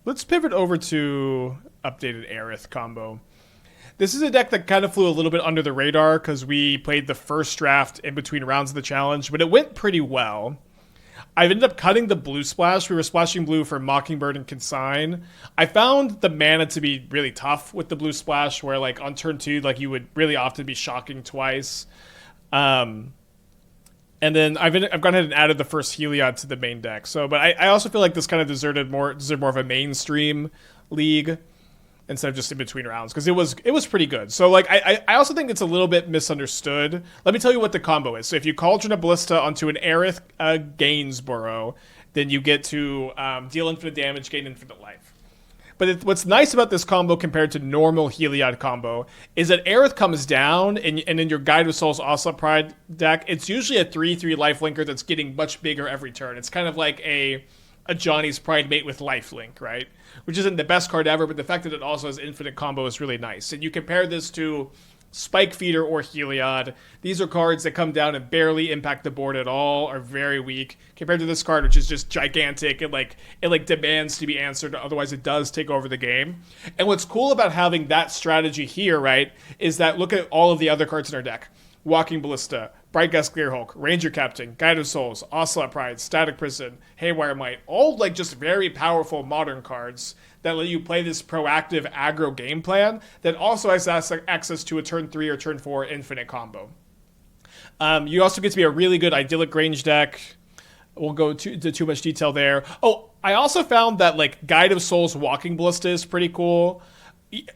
Let's pivot over to updated Aerith combo. This is a deck that kind of flew a little bit under the radar because we played the first draft in between rounds of the challenge, but it went pretty well. I've ended up cutting the blue splash. We were splashing blue for Mockingbird and Consign. I found the mana to be really tough with the blue splash, where like on turn 2, like you would really often be shocking twice. And then I've gone ahead and added the first Heliod to the main deck. So, but I also feel like this kind of deserved more of a mainstream league instead of just in between rounds, because it was pretty good. So like I also think it's a little bit misunderstood. Let me tell you what the combo is. So if you Cauldron a Ballista onto an Aerith Gainsborough, then you get to deal infinite damage, gain infinite life. But what's nice about this combo compared to normal Heliod combo is that Aerith comes down, and in your Guide of Souls Ocelot Pride deck, it's usually a 3/3 lifelinker that's getting much bigger every turn. It's kind of like a Johnny's Pride mate with lifelink, right? Which isn't the best card ever, but the fact that it also has infinite combo is really nice. And you compare this to Spike Feeder or Heliod. These are cards that come down and barely impact the board at all, are very weak, compared to this card, which is just gigantic. It demands to be answered, otherwise it does take over the game. And what's cool about having that strategy here, right, is that look at all of the other cards in our deck. Walking Ballista, Brightglass Gearhulk, Ranger-Captain, Guide of Souls, Ocelot Pride, Static Prison, Haywire Mite, all like just very powerful modern cards that let you play this proactive aggro game plan that also has access to a turn 3 or turn 4 infinite combo. You also get to be a really good Idyllic Grange deck. We'll go into too much detail there. Oh, I also found that like Guide of Souls Walking Ballista is pretty cool.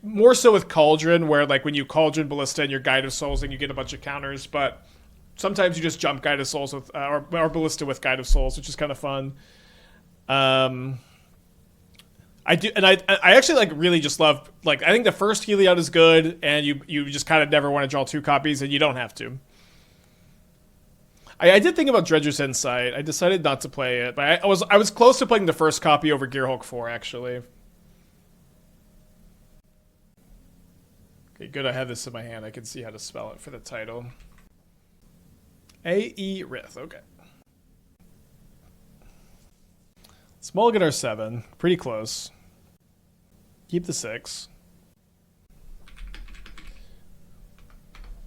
More so with Cauldron, where like when you Cauldron Ballista and your Guide of Souls, then you get a bunch of counters, but sometimes you just jump Guide of Souls with or Ballista with Guide of Souls, which is kind of fun. I do, and I actually like really just love, like, I think the first Heliod is good, and you just kind of never want to draw 2 copies, and you don't have to. I did think about Dredger's Insight. I decided not to play it, but I was close to playing the first copy over Gearhulk 4 actually. Okay, good. I have this in my hand. I can see how to spell it for the title. Aerith. Okay. Let's mulligan our 7. Pretty close. Keep the 6.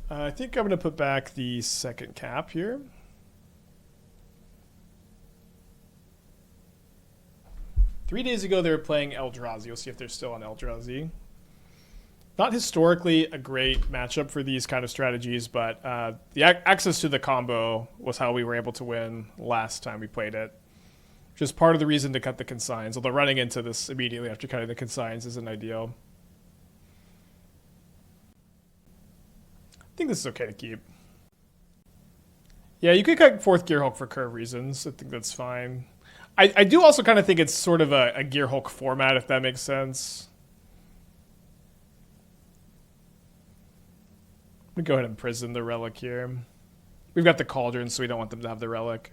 I think I'm going to put back the second cap here. Three days ago, they were playing Eldrazi. We'll see if they're still on Eldrazi. Not historically a great matchup for these kind of strategies, but the access to the combo was how we were able to win last time we played it. Which is part of the reason to cut the consigns, although running into this immediately after cutting the consigns isn't ideal. I think this is okay to keep. Yeah, you could cut 4th Gearhulk for curve reasons. I think that's fine. I do also kind of think it's sort of a Gearhulk format, if that makes sense. I'm going to go ahead and prison the relic here. We've got the Cauldron, so we don't want them to have the relic.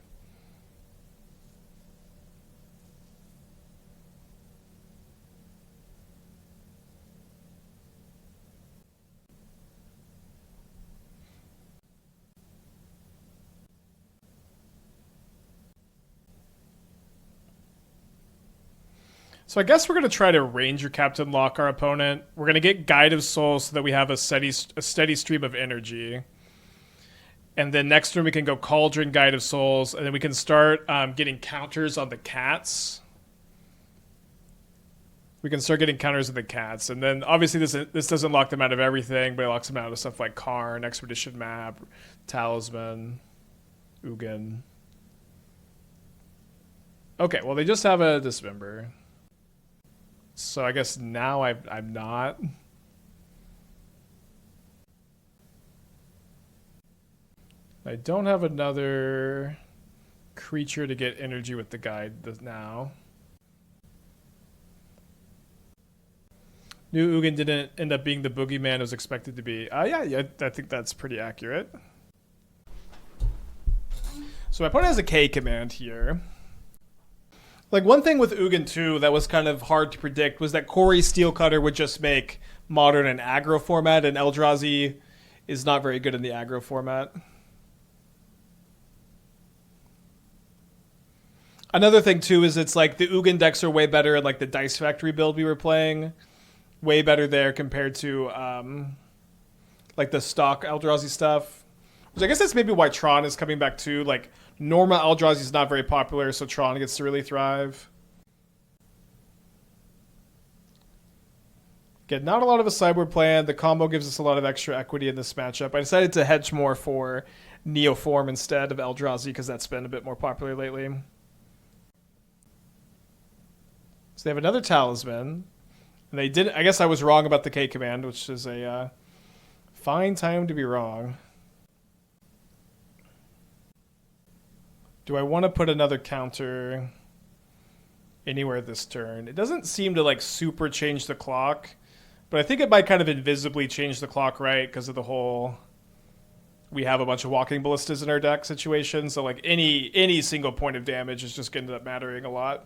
So I guess we're going to try to Ranger-Captain lock our opponent. We're going to get Guide of Souls so that we have a steady stream of energy. And then next turn we can go Cauldron, Guide of Souls, and then we can start getting counters on the cats. We can start getting counters on the cats. And then obviously this doesn't lock them out of everything, but it locks them out of stuff like Karn, Expedition Map, Talisman, Ugin. Okay, well they just have a Dismember. So I guess now I'm not. I don't have another creature to get energy with the guide now. New Ugin didn't end up being the boogeyman it was expected to be. Yeah, I think that's pretty accurate. So my opponent has a K command here. Like, one thing with Ugin 2 that was kind of hard to predict was that Corey Steelcutter would just make Modern an aggro format, and Eldrazi is not very good in the aggro format. Another thing too is it's like the Ugin decks are way better in like the Dice Factory build we were playing. Way better there compared to like the stock Eldrazi stuff. Which I guess that's maybe why Tron is coming back too. Like normal Eldrazi is not very popular, so Tron gets to really thrive. Again, not a lot of a sideboard plan. The combo gives us a lot of extra equity in this matchup. I decided to hedge more for Neoform instead of Eldrazi because that's been a bit more popular lately. So they have another Talisman. And they did. I guess I was wrong about the K command, which is a fine time to be wrong. Do I want to put another counter anywhere this turn? It doesn't seem to like super change the clock, but I think it might kind of invisibly change the clock, right? Because of the whole we have a bunch of Walking Ballistas in our deck situation, so like any single point of damage is just going to end up mattering a lot.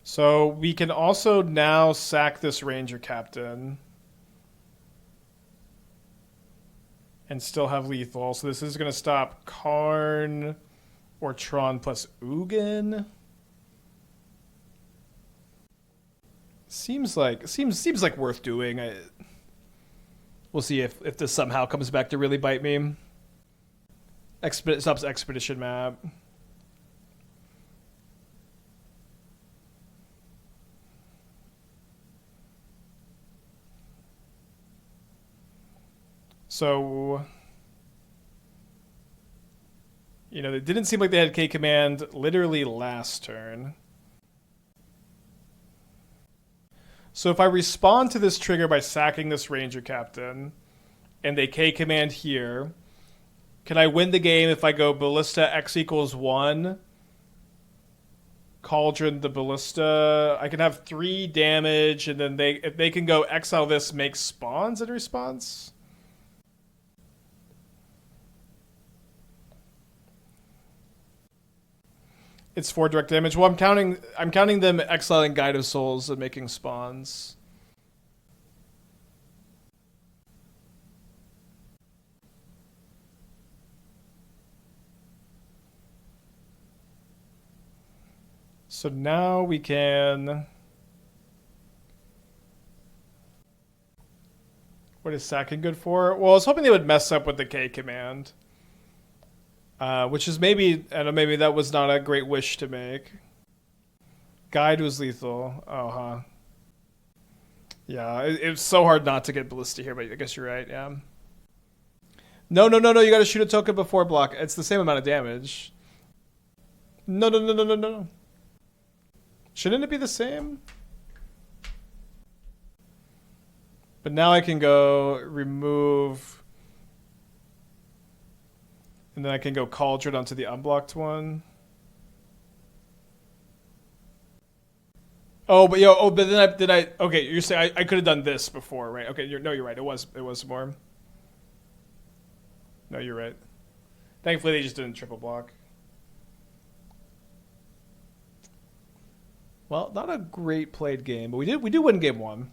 So we can also now sack this Ranger-Captain and still have lethal. So this is going to stop Karn or Tron plus Ugin. Seems like worth doing. We'll see if this somehow comes back to really bite me. Stops Expedition map. So, you know, it didn't seem like they had K command literally last turn. So if I respond to this trigger by sacking this Ranger-Captain, and they K command here, can I win the game if I go Ballista X equals 1, Cauldron the Ballista? I can have 3 damage, and then if they can go exile this, make spawns in response? It's 4 direct damage. Well, I'm counting them exiling Guide of Souls and making spawns. So now we can... What is sacking good for? Well, I was hoping they would mess up with the K command. Which is maybe, I don't know, maybe that was not a great wish to make. Guide was lethal. Oh, huh. Yeah, it's so hard not to get Ballista here, but I guess you're right, yeah. No, you gotta shoot a token before block. It's the same amount of damage. No. Shouldn't it be the same? But now I can go remove... And then I can go Cauldron onto the unblocked one. Oh, but then I okay, you're saying I could have done this before, right? Okay, you're right. It was more. No, you're right. Thankfully, they just didn't triple block. Well, not a great played game, but we do win game 1.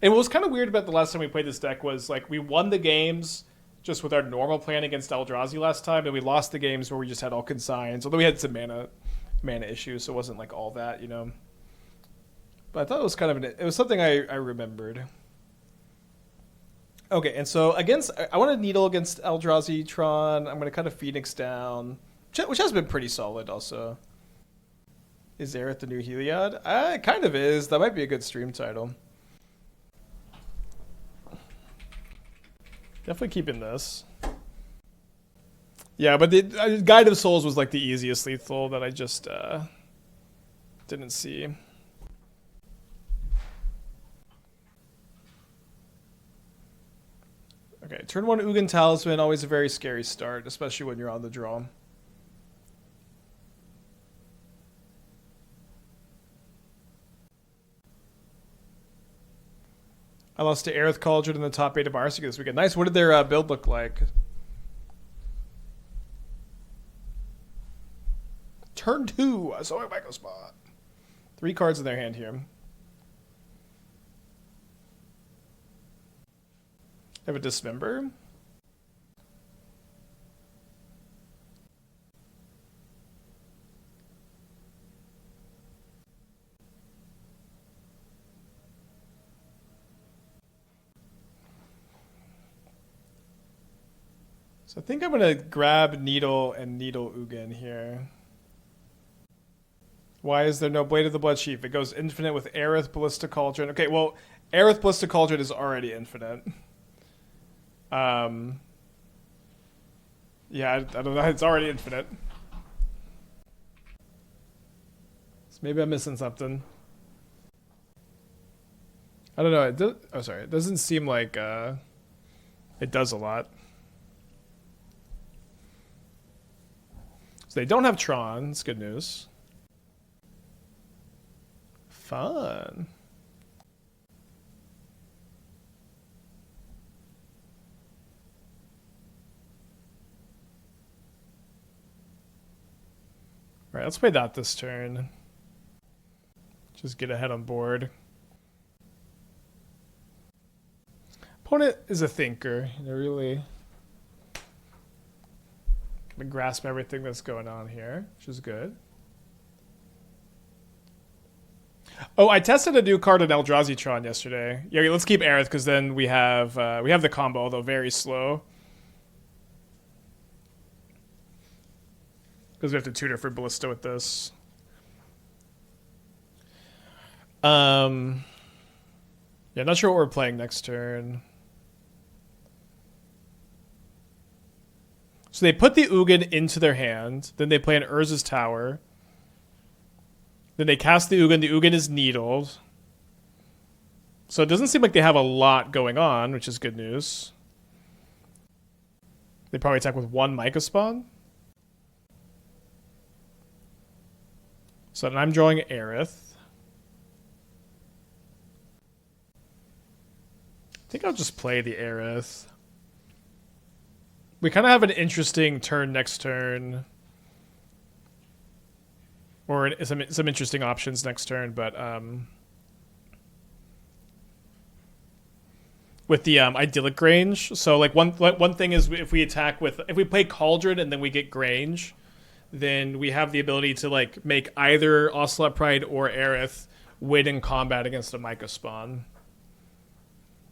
And what was kind of weird about the last time we played this deck was like we won the games just with our normal plan against Eldrazi last time, and we lost the games where we just had all consigns, although we had some mana issues, so it wasn't like all that, you know. But I thought it was kind of it was something I remembered. Okay, and so I want to Needle against Eldrazi Tron. I'm going to cut a Phoenix down, which has been pretty solid also. Is Aerith the new Heliod? It kind of is. That might be a good stream title. Definitely keeping this. Yeah, but the Guide of Souls was like the easiest lethal that I just didn't see. Okay, turn 1 Ugin Talisman, always a very scary start, especially when you're on the draw. I lost to Aerith Cauldron in the top 8 of Arctic this weekend. Nice. What did their build look like? Turn 2. I saw my micro spot. 3 cards in their hand here. They have a Dismember. So I think I'm going to grab Needle and Needle Ugin here. Why is there no Blade of the Blood Sheaf? It goes infinite with Aerith Ballista Cauldron. Okay, well, Aerith Ballista Cauldron is already infinite. Yeah, I don't know. It's already infinite. So maybe I'm missing something. I don't know. It doesn't seem like it does a lot. So they don't have Tron. It's good news. Fun. All right, let's play that this turn. Just get ahead on board. Opponent is a thinker. They're really gonna grasp everything that's going on here, which is good. Oh, I tested a new card in Eldrazi Tron yesterday. Yeah, let's keep Aerith because then we have the combo, although very slow. Because we have to tutor for Ballista with this. Yeah, not sure what we're playing next turn. So they put the Ugin into their hand. Then they play an Urza's Tower. Then they cast the Ugin. The Ugin is needled. So it doesn't seem like they have a lot going on, which is good news. They probably attack with one Myca Spawn. So then I'm drawing Aerith. I think I'll just play the Aerith. We kind of have an interesting turn next turn. Or some interesting options next turn, but with the Idyllic Grange. So like one thing is if we play Cauldron and then we get Grange, then we have the ability to like make either Ocelot Pride or Aerith win in combat against a Myca Spawn.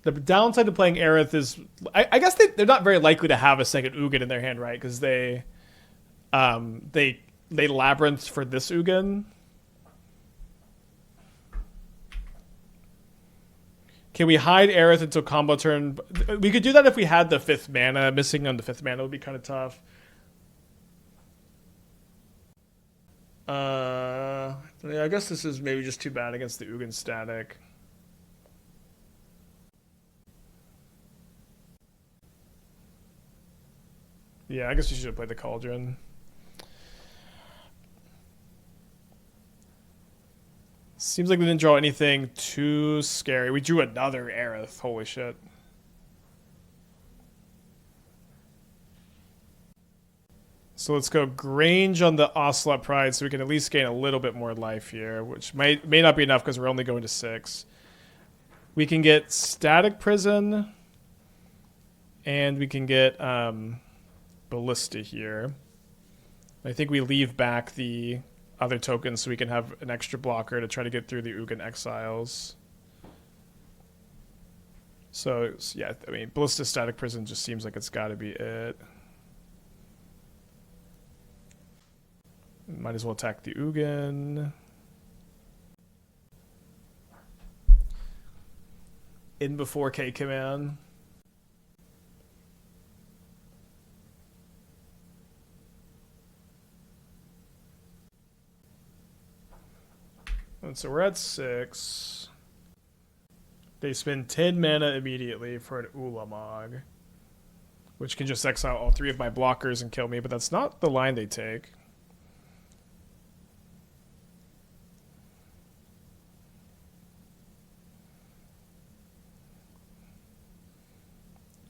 The downside to playing Aerith is I guess they're not very likely to have a second Ugin in their hand, right? Because they labyrinth for this Ugin. Can we hide Aerith until combo turn? We could do that if we had the 5th mana. Missing on the 5th mana would be kind of tough. Yeah, I guess this is maybe just too bad against the Ugin static. Yeah, I guess we should have played the Cauldron. Seems like we didn't draw anything too scary. We drew another Aerith. Holy shit. So let's go Grange on the Ocelot Pride so we can at least gain a little bit more life here, which may not be enough because we're only going to 6. We can get Static Prison, and we can get Ballista here. I think we leave back the other tokens so we can have an extra blocker to try to get through the Ugin Exiles. So, yeah, I mean, Ballista Static Prison just seems like it's got to be it. Might as well attack the Ugin. In before K command. And so we're at 6. They spend 10 mana immediately for an Ulamog, which can just exile all 3 of my blockers and kill me, but that's not the line they take.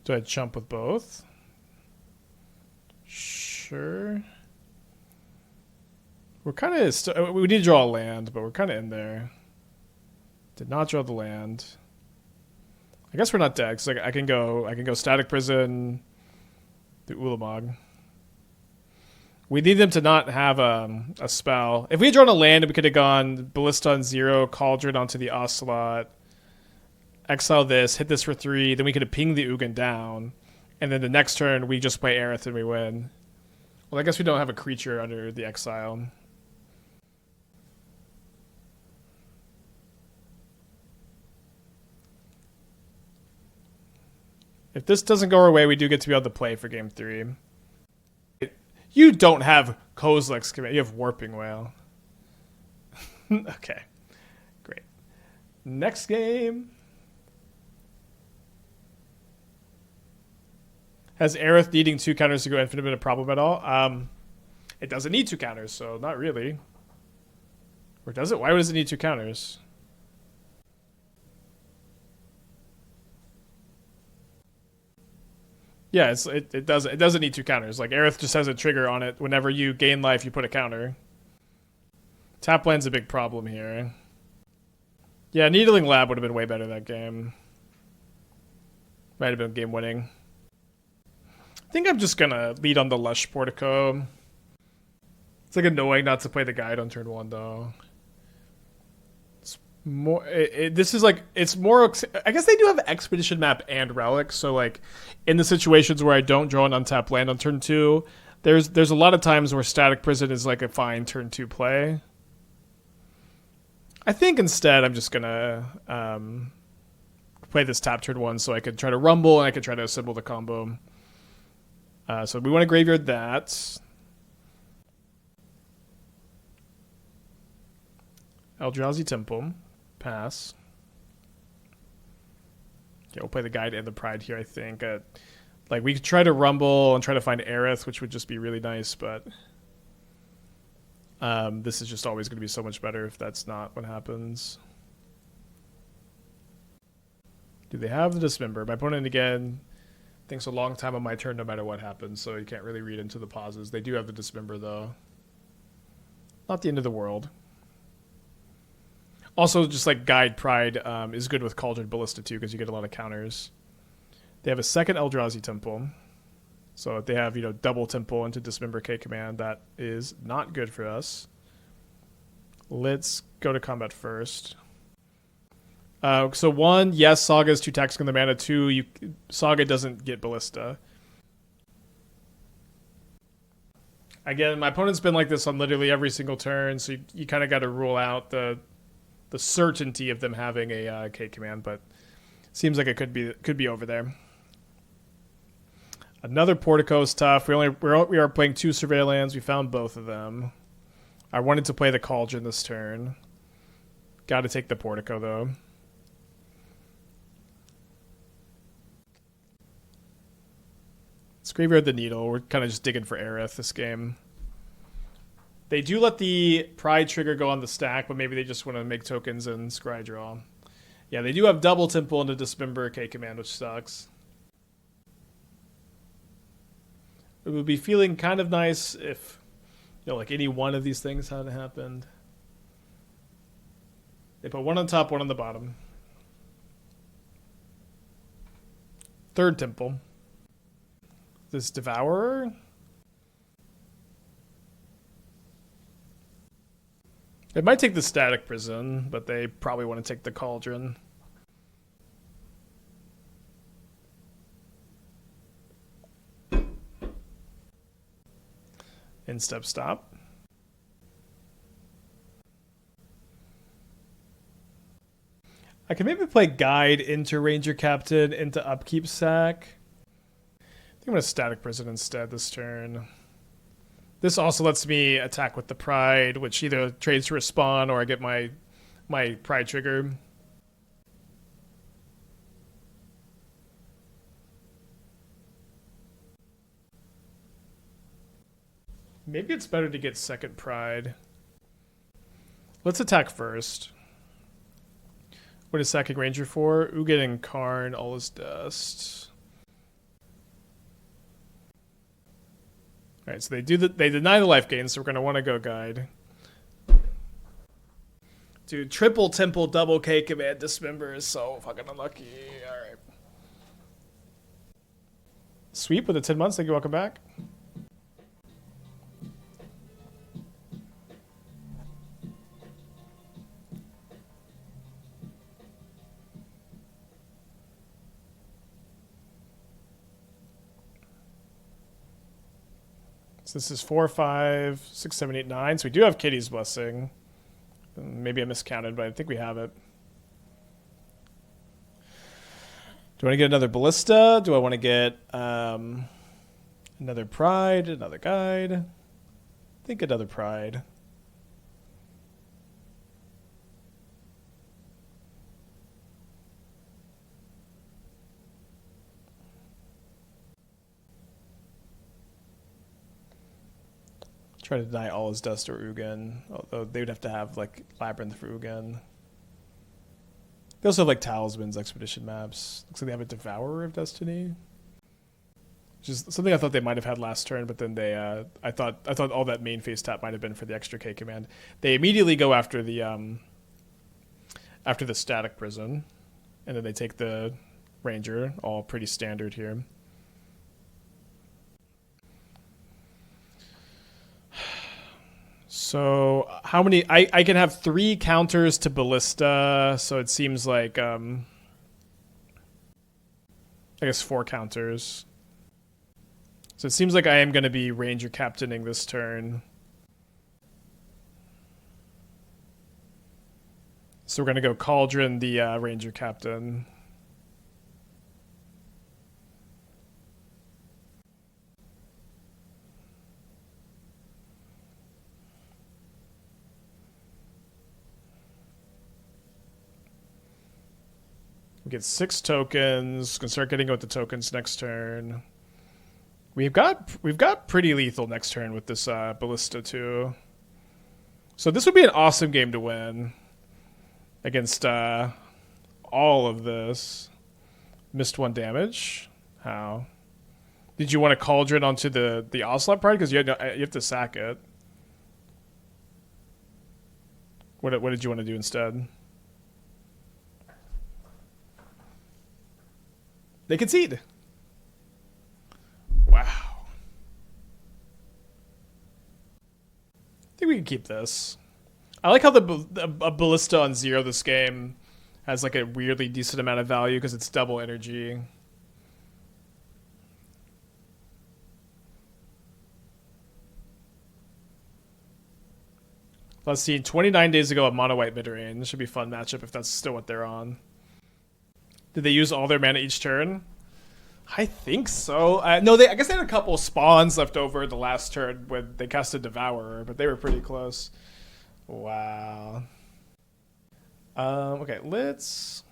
Do I jump with both? Sure. We're kind of... we need to draw a land, but we're kind of in there. Did not draw the land. I guess we're not dead, because I can go Static Prison, the Ulamog. We need them to not have a spell. If we had drawn a land, we could have gone Ballista on 0, Cauldron onto the Ocelot, exile this, hit this for 3, then we could have pinged the Ugin down, And then the next turn, we just play Aerith and we win. Well, I guess we don't have a creature under the exile. If this doesn't go our way, we do get to be able to play for game 3. You don't have Kozilek's command. You have Warping Whale. Okay. Great. Next game. Has Aerith needing 2 counters to go infinite been a problem at all? It doesn't need 2 counters, so not really. Or does it? Why does it need 2 counters? Yeah, it doesn't need 2 counters. Like Aerith just has a trigger on it. Whenever you gain life, you put a counter. Tap land's a big problem here. Yeah, Needling Lab would have been way better that game. Might have been game winning. I think I'm just gonna lead on the Lush Portico. It's like annoying not to play the guide on turn 1 though. It's more. This is like it's more. I guess they do have Expedition Map and Relic. So like in the situations where I don't draw an untapped land on turn 2, there's a lot of times where Static Prison is like a fine turn 2 play. I think instead I'm just gonna play this tap turn 1 so I could try to rumble and I could try to assemble the combo. So we want to graveyard that. Eldrazi Temple. Pass. Okay, we'll play the Guide and the Pride here, I think. Like, we could try to rumble and try to find Aerith, which would just be really nice, but this is just always going to be so much better if that's not what happens. Do they have the Dismember? My opponent, again, thinks a long time on my turn no matter what happens, so you can't really read into the pauses. They do have the Dismember, though. Not the end of the world. Also, just like Guide Pride is good with Cauldron Ballista, too, because you get a lot of counters. They have a second Eldrazi Temple. So if they have, double Temple into Dismember K command, that is not good for us. Let's go to combat first. So 1, yes, Saga is 2 taxing on the mana. 2, Saga doesn't get Ballista. Again, my opponent's been like this on literally every single turn, so you kind of got to rule out the certainty of them having a K command, but seems like it could be over there. Another Portico is tough. We are playing 2 Surveillance. We found both of them. I wanted to play the Cauldron this turn. Got to take the Portico though. Let's graveyard the Needle. We're kind of just digging for Aerith this game. They do let the Pride trigger go on the stack, but maybe they just want to make tokens and scry draw. Yeah, they do have double Temple into Dismember K command, which sucks. It would be feeling kind of nice if, like any one of these things had happened. They put 1 on top, 1 on the bottom. Third Temple. This Devourer. It might take the Static Prison, but they probably want to take the Cauldron. Instep stop. I can maybe play Guide into Ranger-Captain into Upkeep Sack. I think I'm going to Static Prison instead this turn. This also lets me attack with the Pride, which either trades to Respawn or I get my Pride trigger. Maybe it's better to get second Pride. Let's attack first. What is sacking Ranger for? Ugin and Karn, all is dust. Alright, so they deny the life gain, so we're gonna want to go Guide. Dude, triple Temple, double K command Dismember is so fucking unlucky. Alright. Sweep with the 10 months, thank you, welcome back. So this is 4, 5, 6, 7, 8, 9. So we do have Kitty's Blessing. Maybe I miscounted, but I think we have it. Do I want to get another Ballista? Do I want to get another Pride, another Guide? I think another Pride. Try to deny all his dust or Ugin, although they would have to have like Labyrinth for Ugin. They also have like Talisman's Expedition maps. Looks like they have a Devourer of Destiny, which is something I thought they might have had last turn, but then they I thought all that main phase tap might have been for the extra K command. They immediately go after the Static Prison, and then they take the Ranger, all pretty standard here. So how many? I can have 3 counters to Ballista, so it seems like I guess 4 counters. So it seems like I am going to be Ranger Captaining this turn. So we're going to go Cauldron the Ranger Captain. We get 6 tokens. Gonna start getting out the tokens next turn. We've got pretty lethal next turn with this Ballista too. So this would be an awesome game to win against all of this. Missed 1 damage. How? Did you want to Cauldron onto the Ocelot Pride? Because you have to sack it. What did you want to do instead? They concede. Wow. I think we can keep this. I like how a Ballista on 0 this game has like a weirdly decent amount of value because it's double energy. Let's see, 29 days ago a mono white mid-range. This should be a fun matchup if that's still what they're on. Did they use all their mana each turn? I think so. No, I guess they had a couple spawns left over the last turn when they cast a Devourer, but they were pretty close. Wow. Okay, let's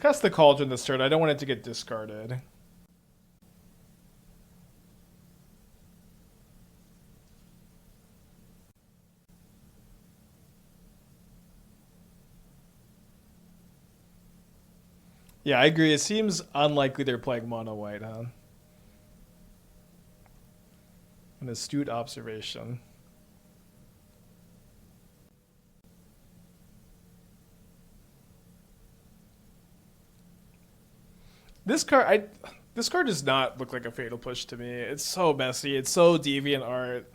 cast the Cauldron this turn. I don't want it to get discarded. Yeah, I agree. It seems unlikely they're playing mono white, huh? An astute observation. This card does not look like a Fatal Push to me. It's so messy. It's so deviant art.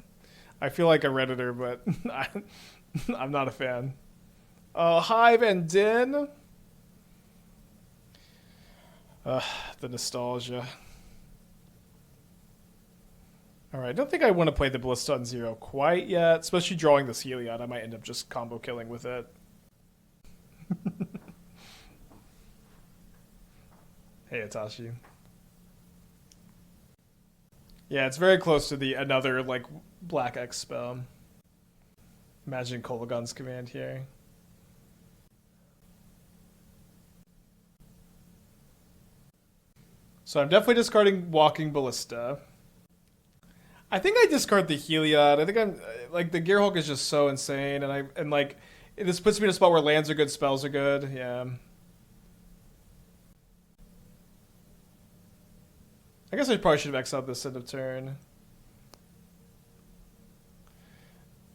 I feel like a Redditor, but I'm not a fan. Hive and Din. The nostalgia. Alright, I don't think I want to play the Ballista on 0 quite yet, especially drawing this Heliod. I might end up just combo killing with it. Hey, Atashi. Yeah, it's very close to another, like, Black X spell. Imagine Kolaghan's command here. So I'm definitely discarding Walking Ballista. I think I discard the Heliod. I think I'm like the Gearhulk is just so insane, and like this puts me in a spot where lands are good, spells are good. Yeah. I guess I probably should have exiled this end of turn.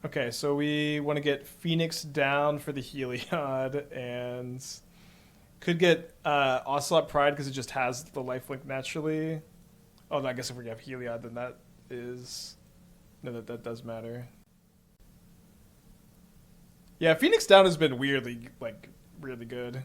Okay, so we want to get Phoenix down for the Heliod and could get Ocelot Pride because it just has the lifelink naturally. Oh, no, I guess if we have Heliod, then that is... No, that does matter. Yeah, Phoenix down has been weirdly, like, really good.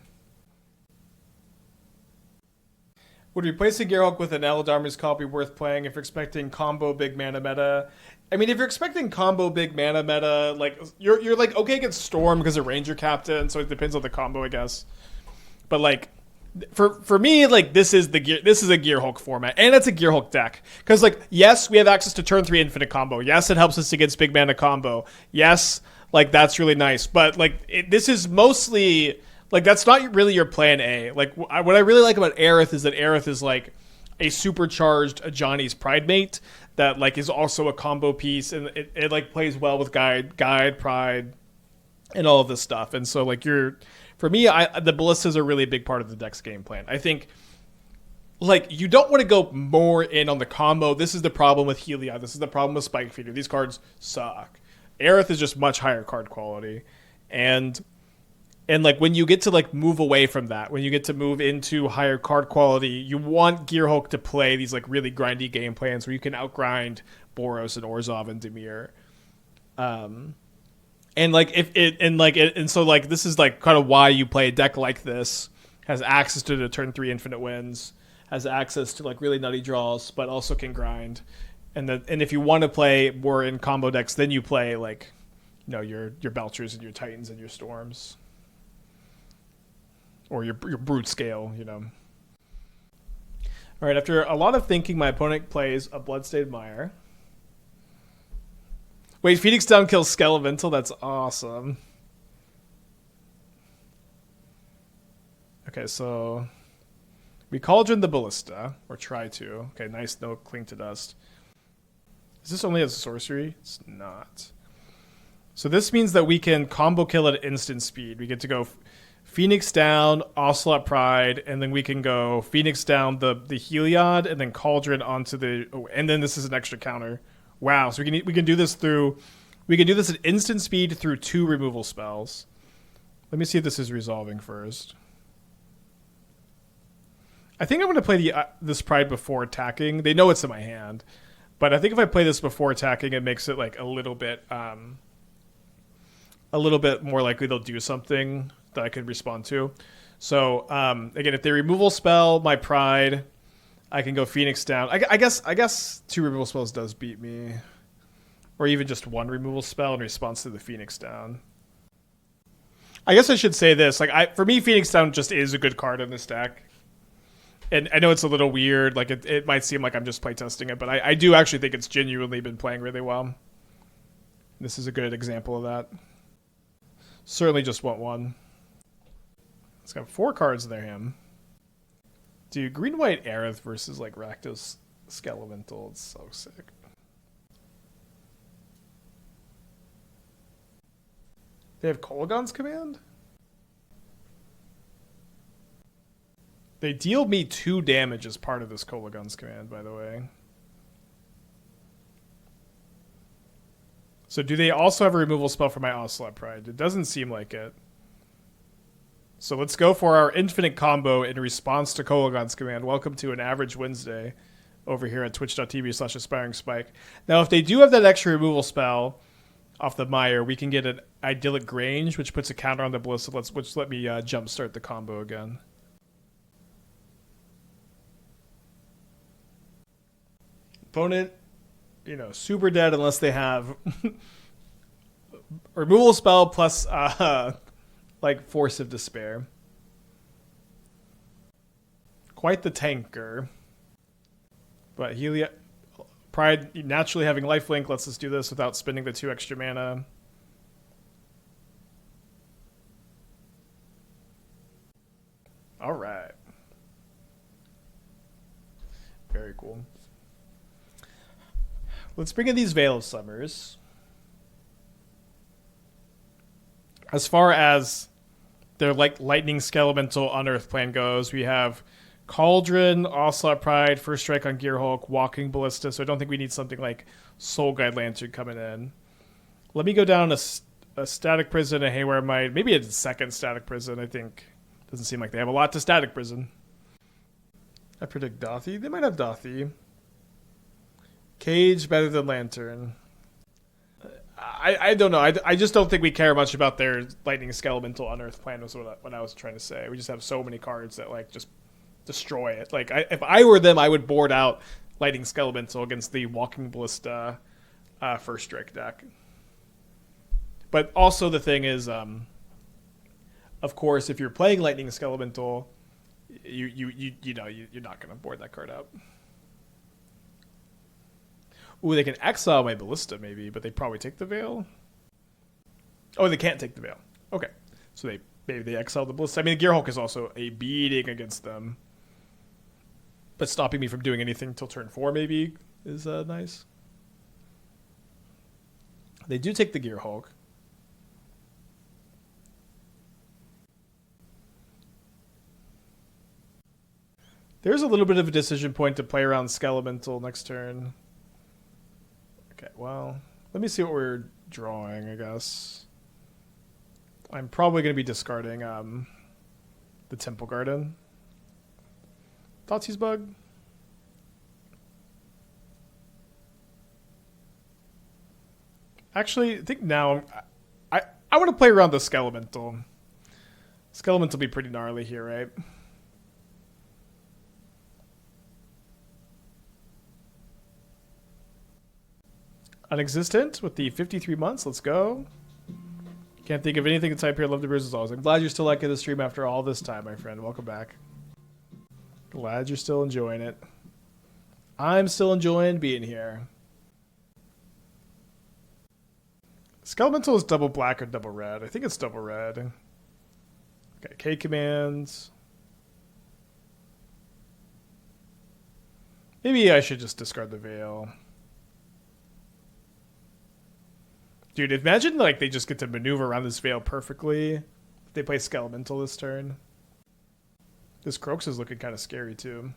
Would replacing Gearhulk with an Eldarmer's Call be worth playing if you're expecting combo big mana meta? I mean, if you're expecting combo big mana meta, like you're like okay against Storm because of Ranger Captain, so it depends on the combo, I guess. But like for me, like this is a Gearhulk format, and it's a Gearhulk deck because like yes, we have access to turn 3 infinite combo. Yes, it helps us against big mana combo. Yes, like that's really nice, but like this is mostly. Like, that's not really your plan A. Like, what I really like about Aerith is that Aerith is, like, a supercharged Ajani's Pride mate that, like, is also a combo piece. And it like, plays well with Guide, Pride, and all of this stuff. And so, like, for me, the Ballistas are really a big part of the deck's game plan. I think, like, you don't want to go more in on the combo. This is the problem with Heliod. This is the problem with Spike Feeder. These cards suck. Aerith is just much higher card quality. And like when you get to like move away from that, when you get to move into higher card quality, you want Gearhulk to play these like really grindy game plans where you can outgrind Boros and Orzhov and Dimir. And like and so like this is like kind of why you play a deck like this, has access to the turn 3 infinite wins, has access to like really nutty draws, but also can grind. And if you want to play more in combo decks, then you play like your Belchers and your Titans and your Storms. Or your brute scale, All right, after a lot of thinking, my opponent plays a Bloodstained Mire. Wait, Phoenix Down kills Skelemental? That's awesome. Okay, so we Cauldron the Ballista, or try to. Okay, nice, no Cling to Dust. Is this only as a sorcery? It's not. So this means that we can combo kill at instant speed. We get to go Phoenix Down, Ocelot Pride, and then we can go Phoenix Down the Heliod, and then Cauldron onto the. Oh, and then this is an extra counter. Wow! So we can do this at instant speed through 2 removal spells. Let me see if this is resolving first. I think I'm going to play this Pride before attacking. They know it's in my hand, but I think if I play this before attacking, it makes it like a little bit more likely they'll do something that I could respond to. So again, if they removal spell my Pride, I can go Phoenix Down. I guess 2 removal spells does beat me, or even just 1 removal spell in response to the Phoenix Down. I guess I should say this: like for me, Phoenix Down just is a good card in this deck. And I know it's a little weird. Like it might seem like I'm just playtesting it, but I do actually think it's genuinely been playing really well. This is a good example of that. Certainly just want 1. It's got 4 cards in their hand. Dude, green-white Aerith versus like Rakdos Skelemental. It's so sick. They have Kolaghan's Command? They deal me 2 damage as part of this Kolaghan's Command, by the way. So do they also have a removal spell for my Ocelot Pride? It doesn't seem like it. So let's go for our infinite combo in response to Kolaghan's Command. Welcome to an average Wednesday over here at twitch.tv/aspiringspike. Now, if they do have that extra removal spell off the Mire, we can get an Idyllic Grange, which puts a counter on the Ballista. Let me jumpstart the combo again. Opponent, super dead unless they have removal spell plus like Force of Despair. Quite the tanker. But Heliod Pride naturally having lifelink lets us do this without spending the 2 extra mana. All right. Very cool. Let's bring in these Veil of Summers. As far as their like Lightning Skelemental Unearth plan goes, we have Cauldron, Ocelot Pride, First Strike on Gearhulk, Walking Ballista, so I don't think we need something like Soul Guide Lantern coming in. Let me go down a Static Prison, a Haywire Mite, maybe a second Static Prison, I think. Doesn't seem like they have a lot to Static Prison. I predict Dothy. They might have Dothy. Cage better than Lantern. I don't know. I just don't think we care much about their Lightning Skelemental Unearth plan was what I was trying to say. We just have so many cards that like just destroy it. Like, if I were them, I would board out Lightning Skelemental against the Walking Ballista first strike deck. But also the thing is, of course, if you're playing Lightning Skelemental, you're not going to board that card out. Ooh, they can exile my Ballista maybe, but they probably take the Veil. Oh, they can't take the Veil. Okay, so maybe they exile the Ballista. I mean, the Gearhulk is also a beating against them, but stopping me from doing anything till turn 4 maybe is nice. They do take the Gearhulk. There's a little bit of a decision point to play around Skelemental next turn. Okay, well, let me see what we're drawing, I guess. I'm probably going to be discarding the Temple Garden. Thoughtseize Bug. Actually, I think now I want to play around the Skelemental. Skelemental will be pretty gnarly here, right? Unexistent with the 53 months. Let's go. Can't think of anything to type here. Love the Bruises always. I'm glad you're still liking the stream after all this time, my friend. Welcome back. Glad you're still enjoying it. I'm still enjoying being here. Skelemental is double black or double red. I think it's double red. Okay, K commands. Maybe I should just discard the Veil. Dude, imagine like they just get to maneuver around this Veil perfectly. If they play Skelemental this turn. This Croaks is looking kind of scary too.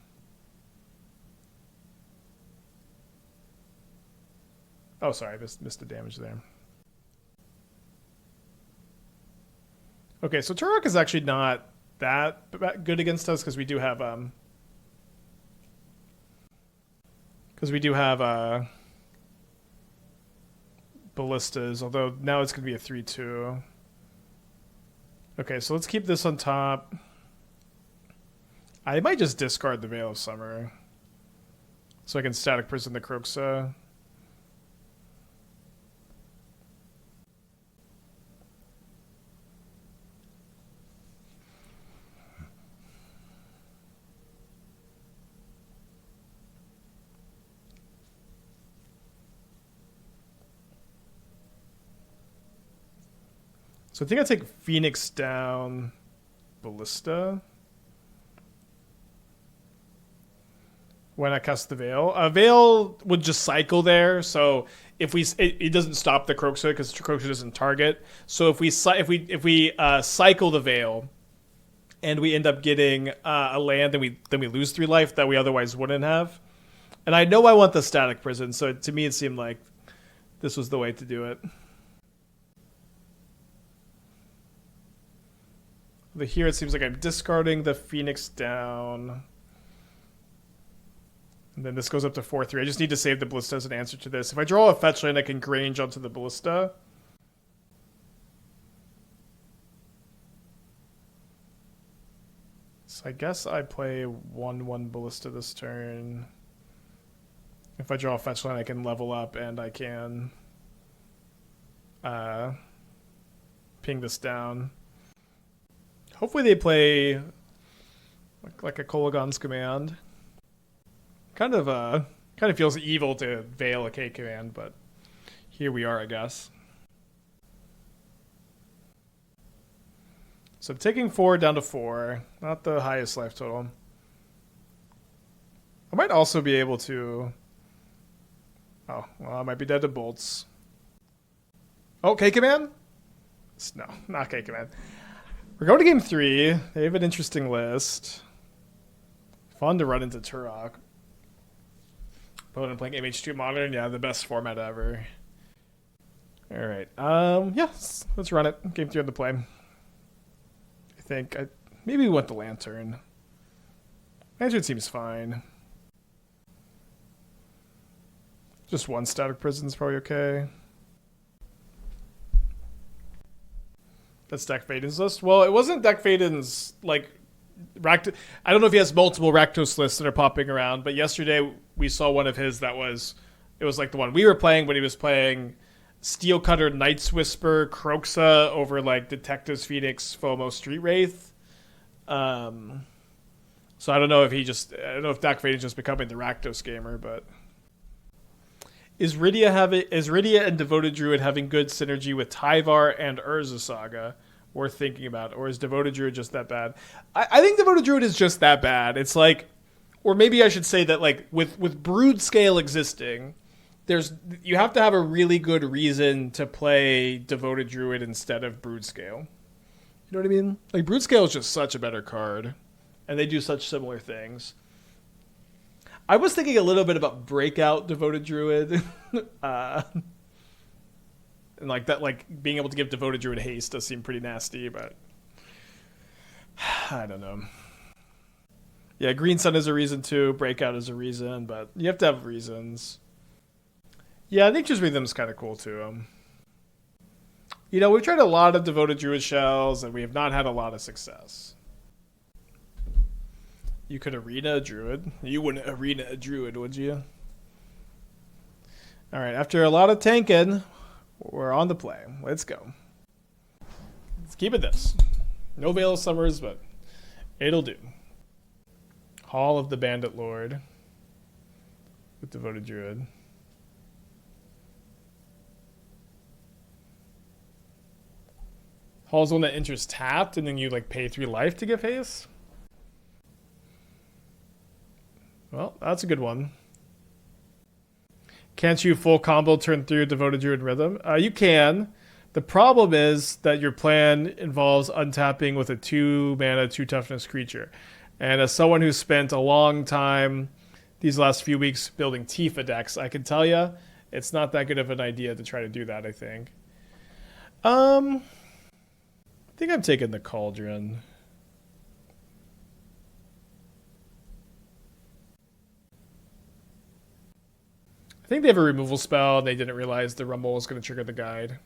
Oh, sorry, I missed the damage there. Okay, so Turok is actually not that good against us because we do have ballistas, although now it's going to be a 3-2. Okay, so let's keep this on top. I might just discard the Veil of Summer so I can Static Prison the Croxa. So I think I take Phoenix down Ballista when I cast the Veil. Veil would just cycle there, so if it doesn't stop the Croxa because Croxa doesn't target. So if we cycle the Veil and we end up getting a land, then we lose 3 life that we otherwise wouldn't have. And I know I want the Static Prison, so to me it seemed like this was the way to do it. But here it seems like I'm discarding the Phoenix down. And then this goes up to 4-3. I just need to save the Ballista as an answer to this. If I draw a fetch land, I can Grange onto the Ballista. So I guess I play 1-1 Ballista this turn. If I draw a fetch land, I can level up and I can ping this down. Hopefully they play like a Kolaghan's Command. Kind of feels evil to Veil a K command, but here we are, I guess. So I'm taking 4 down to 4. Not the highest life total. I might also be able to... Oh, well, I might be dead to bolts. Oh, K command? No, not K command. We're going to game 3. They have an interesting list. Fun to run into Turok. Opponent playing MH2 Modern. Yeah, the best format ever. Alright. Yeah, let's run it. Game 3 on the play. I think. Maybe we want the Lantern. Lantern seems fine. Just 1 Static Prison is probably okay. That's Deck Faden's list. Well, it wasn't Deck Faden's like I don't know if he has multiple Rakdos lists that are popping around, but yesterday we saw one of his that was like the one we were playing, but he was playing Steelcutter, Night's Whisper, Kroxa over like Detectives Phoenix, FOMO, Street Wraith. So I don't know if Dak Fade is just becoming the Rakdos gamer, but is Rydia and Devoted Druid having good synergy with Tyvar and Urza Saga? Worth thinking about, or is Devoted Druid just that bad? I think Devoted Druid is just that bad. It's like, or maybe I should say that like with Brood Scale existing, you have to have a really good reason to play Devoted Druid instead of Brood Scale. You know what I mean? Like Brood Scale is just such a better card, and they do such similar things. I was thinking a little bit about Breakout Devoted Druid. And like that, like being able to give Devoted Druid haste does seem pretty nasty, but I don't know. Yeah, Green Sun is a reason too. Breakout is a reason, but you have to have reasons. Yeah, Nature's Rhythm is kind of cool too. You know, we've tried a lot of Devoted Druid shells, and we have not had a lot of success. You could arena a druid. You wouldn't arena a druid, would you? All right, after a lot of tanking, we're on the play. Let's go. Let's keep it this. No Veil of Summers, but it'll do. Hall of the Bandit Lord with Devoted Druid. Hall's one that enters tapped, and then you like pay 3 life to give haste. Well, that's a good one. Can't you full combo turn through Devoted Druid Rhythm? You can. The problem is that your plan involves untapping with a 2 mana, 2 toughness creature. And as someone who's spent a long time these last few weeks building Tifa decks, I can tell you it's not that good of an idea to try to do that, I think. I think I'm taking the Cauldron. I think they have a removal spell, and they didn't realize the Rumble was going to trigger the guide.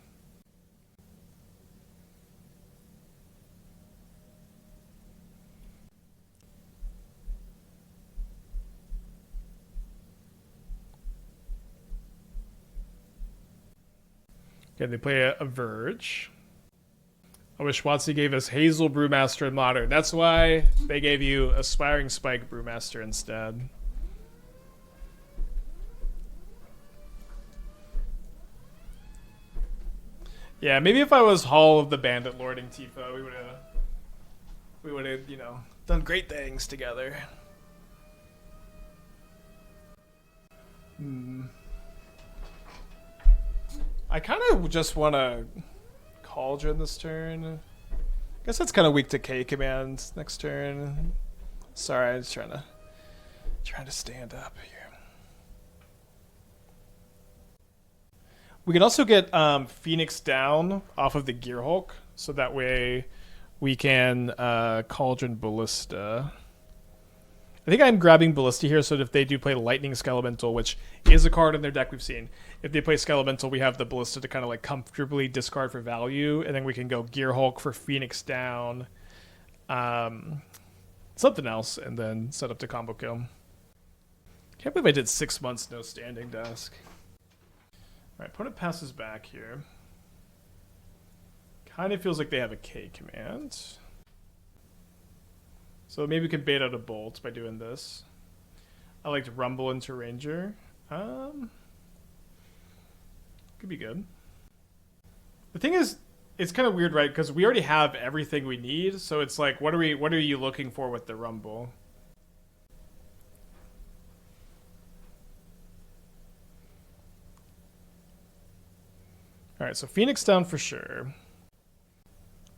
Okay, they play a Verge. I wish WotC gave us Hazel Brewmaster in Modern. That's why they gave you Aspiring Spike Brewmaster instead. Yeah, maybe if I was Hall of the Bandit Lording Tifa, we would have, you know, done great things together. I kind of just want to Cauldron this turn. I guess that's kind of weak to K command next turn. Sorry, I was trying to stand up here. We can also get Phoenix down off of the Gearhulk, so that way we can Cauldron Ballista. I think I'm grabbing Ballista here, so that if they do play Lightning Skelemental, which is a card in their deck we've seen, if they play Skelemental, we have the Ballista to kind of like comfortably discard for value, and then we can go Gearhulk for Phoenix down, something else, and then set up to combo kill. Can't believe I did 6 months no standing desk. Alright, opponent passes back here. Kind of feels like they have a K command. So maybe we can bait out a Bolt by doing this. I like to Rumble into Ranger. Could be good. The thing is, it's kind of weird, right? Because we already have everything we need, so it's like, what are you looking for with the Rumble? Alright, so Phoenix down for sure.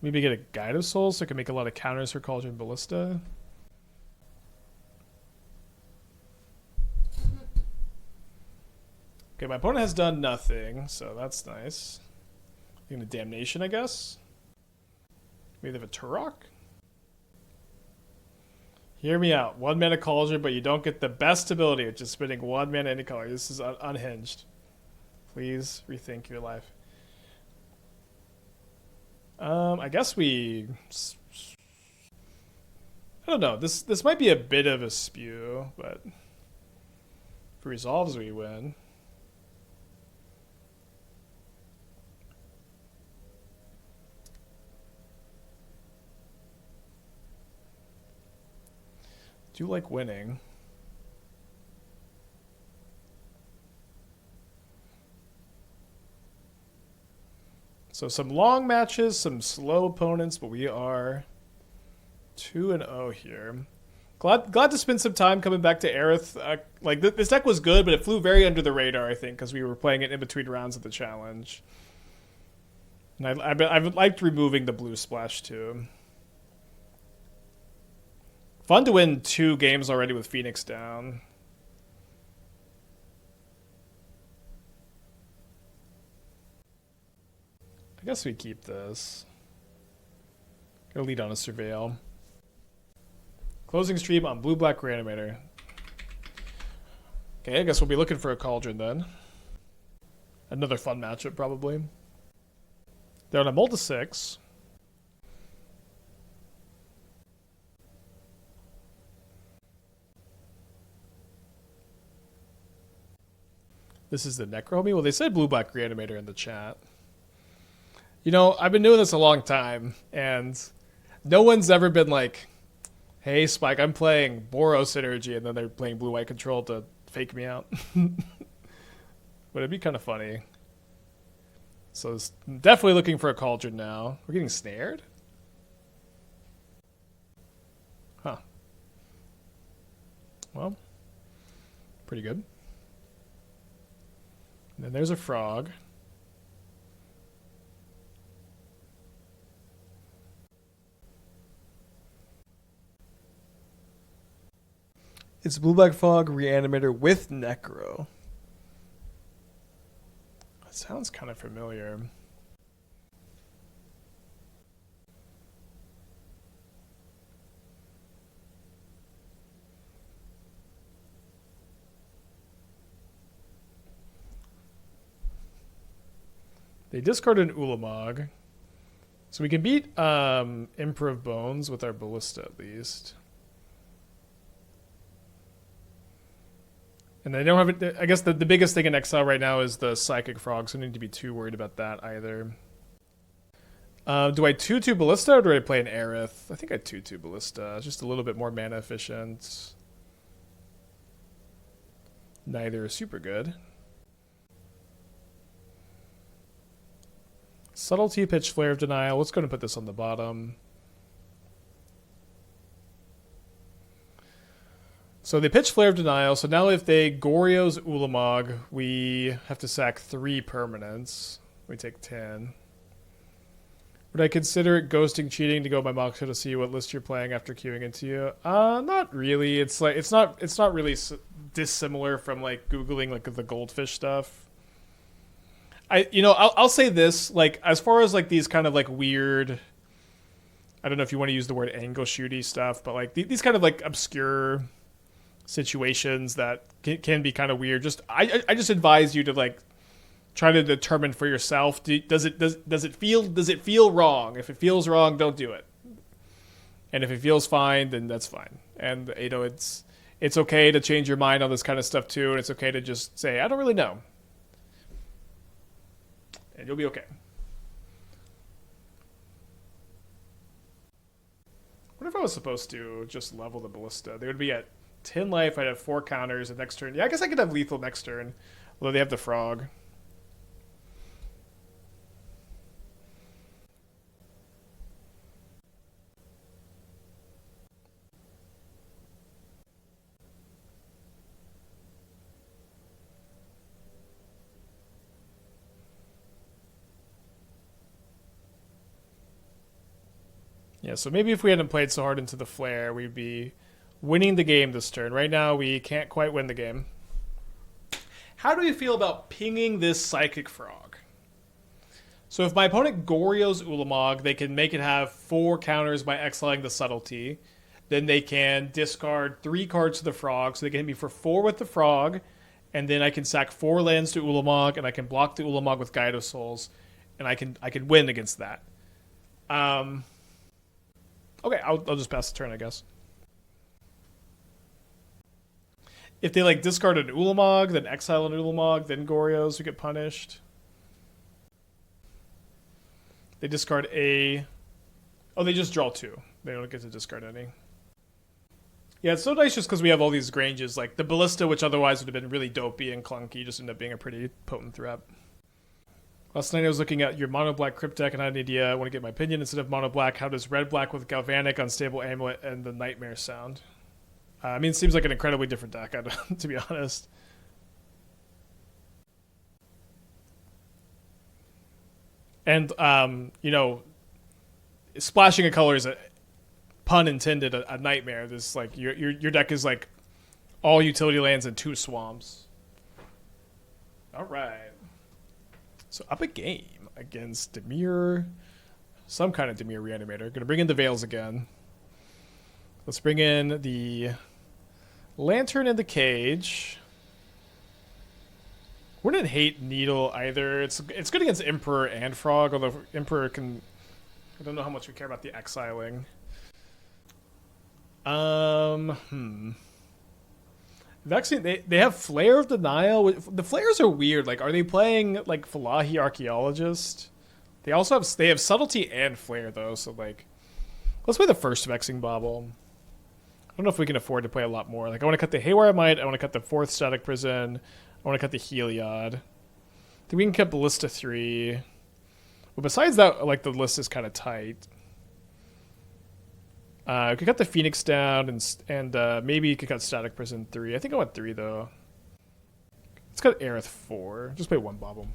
Maybe get a Guide of Souls so I can make a lot of counters for Cauldron Ballista. Okay, my opponent has done nothing, so that's nice. Getting a Damnation, I guess. Maybe they have a Turok? Hear me out. 1 mana Cauldron, but you don't get the best ability, which is spending 1 mana any color. This is unhinged. Please rethink your life. I guess we... I don't know. This might be a bit of a spew, but if it resolves, we win. Do like winning. So some long matches, some slow opponents, but we are 2-0 here. Glad to spend some time coming back to Aerith. Like this deck was good, but it flew very under the radar, I think, because we were playing it in between rounds of the challenge. And I've liked removing the blue splash too. Fun to win 2 games already with Phoenix down. I guess we keep this. Gonna lead on a Surveil. Closing stream on Blue-Black Reanimator. Okay, I guess we'll be looking for a Cauldron then. Another fun matchup, probably. They're on a Multi 6. This is the Necromy? Well, they said Blue-Black Reanimator in the chat. You know, I've been doing this a long time, and no one's ever been like, hey, Spike, I'm playing Boros Synergy, and then they're playing Blue-White Control to fake me out. But it'd be kind of funny. So it's definitely looking for a Cauldron now. We're getting snared? Huh. Well, pretty good. And then there's a frog. It's Blue-Black Fog Reanimator with Necro. That sounds kind of familiar. They discarded an Ulamog. So we can beat Improv Bones with our Ballista at least. And they don't have it. I guess the biggest thing in Exile right now is the Psychic Frog, so I don't need to be too worried about that either. Do I 2-2 Ballista or do I play an Aerith? I think I 2-2 Ballista. It's just a little bit more mana efficient. Neither is super good. Subtlety, Pitch, Flare of Denial. Let's go and put this on the bottom. So they pitch Flare of Denial. So now if they Goryo's Ulamog, we have to sack 3 permanents. We take 10. Would I consider it ghosting cheating to go by Moxa to see what list you're playing after queuing into you? Not really. It's like it's not really dissimilar from like Googling like the goldfish stuff. I'll say this, like as far as like these kind of like weird, I don't know if you want to use the word angle shooty stuff, but like these kind of like obscure situations that can be kind of weird. I just advise you to like try to determine for yourself. Does it feel wrong? If it feels wrong, don't do it. And if it feels fine, then that's fine. And it's okay to change your mind on this kind of stuff too. And it's okay to just say I don't really know, and you'll be okay. What if I was supposed to just level the Ballista? They would be at 10 life, I'd have 4 counters, and next turn... Yeah, I guess I could have lethal next turn, although they have the frog. Yeah, so maybe if we hadn't played so hard into the flare, we'd be winning the game this turn. Right now, we can't quite win the game. How do you feel about pinging this Psychic Frog? So if my opponent Goryo's Ulamog, they can make it have 4 counters by exiling the Subtlety. Then they can discard 3 cards to the Frog, so they can hit me for 4 with the Frog, and then I can sack 4 lands to Ulamog, and I can block the Ulamog with Guide of Souls, and I can win against that. Okay, I'll just pass the turn, I guess. if they like discard an Ulamog, then exile an Ulamog, then Goryo's who get punished. They discard a... Oh, they just draw 2. They don't get to discard any. Yeah, it's so nice just because we have all these Granges. Like the Ballista, which otherwise would have been really dopey and clunky, just ended up being a pretty potent threat. Last night I was looking at your mono-black Crypt deck and I had an idea. I want to get my opinion. Instead of mono-black, how does red-black with Galvanic, Unstable Amulet, and the Nightmare sound? I mean, it seems like an incredibly different deck, to be honest. And, you know, splashing a color is a pun intended, a nightmare. This like your deck is like all utility lands and 2 swamps. All right. So up a game against Dimir, some kind of Dimir Reanimator. Gonna bring in the Veils again. Let's bring in the Lantern in the Cage. Wouldn't hate Needle either. It's good against Emperor and Frog, although Emperor can... I don't know how much we care about the exiling. Vexing, they have Flare of Denial. The Flares are weird. Like, are they playing like Falahi Archaeologist? They also have Subtlety and Flare though. So like, let's play the first Vexing Bauble. I don't know if we can afford to play a lot more. Like, I want to cut the Haywire Mite. I want to cut the 4th Static Prison. I want to cut the Heliod. I think we can cut Ballista 3. But besides that, like, the list is kind of tight. We could cut the Phoenix down, and maybe you could cut Static Prison 3. I think I want 3, though. Let's cut Aerith 4. Just play 1 Bauble.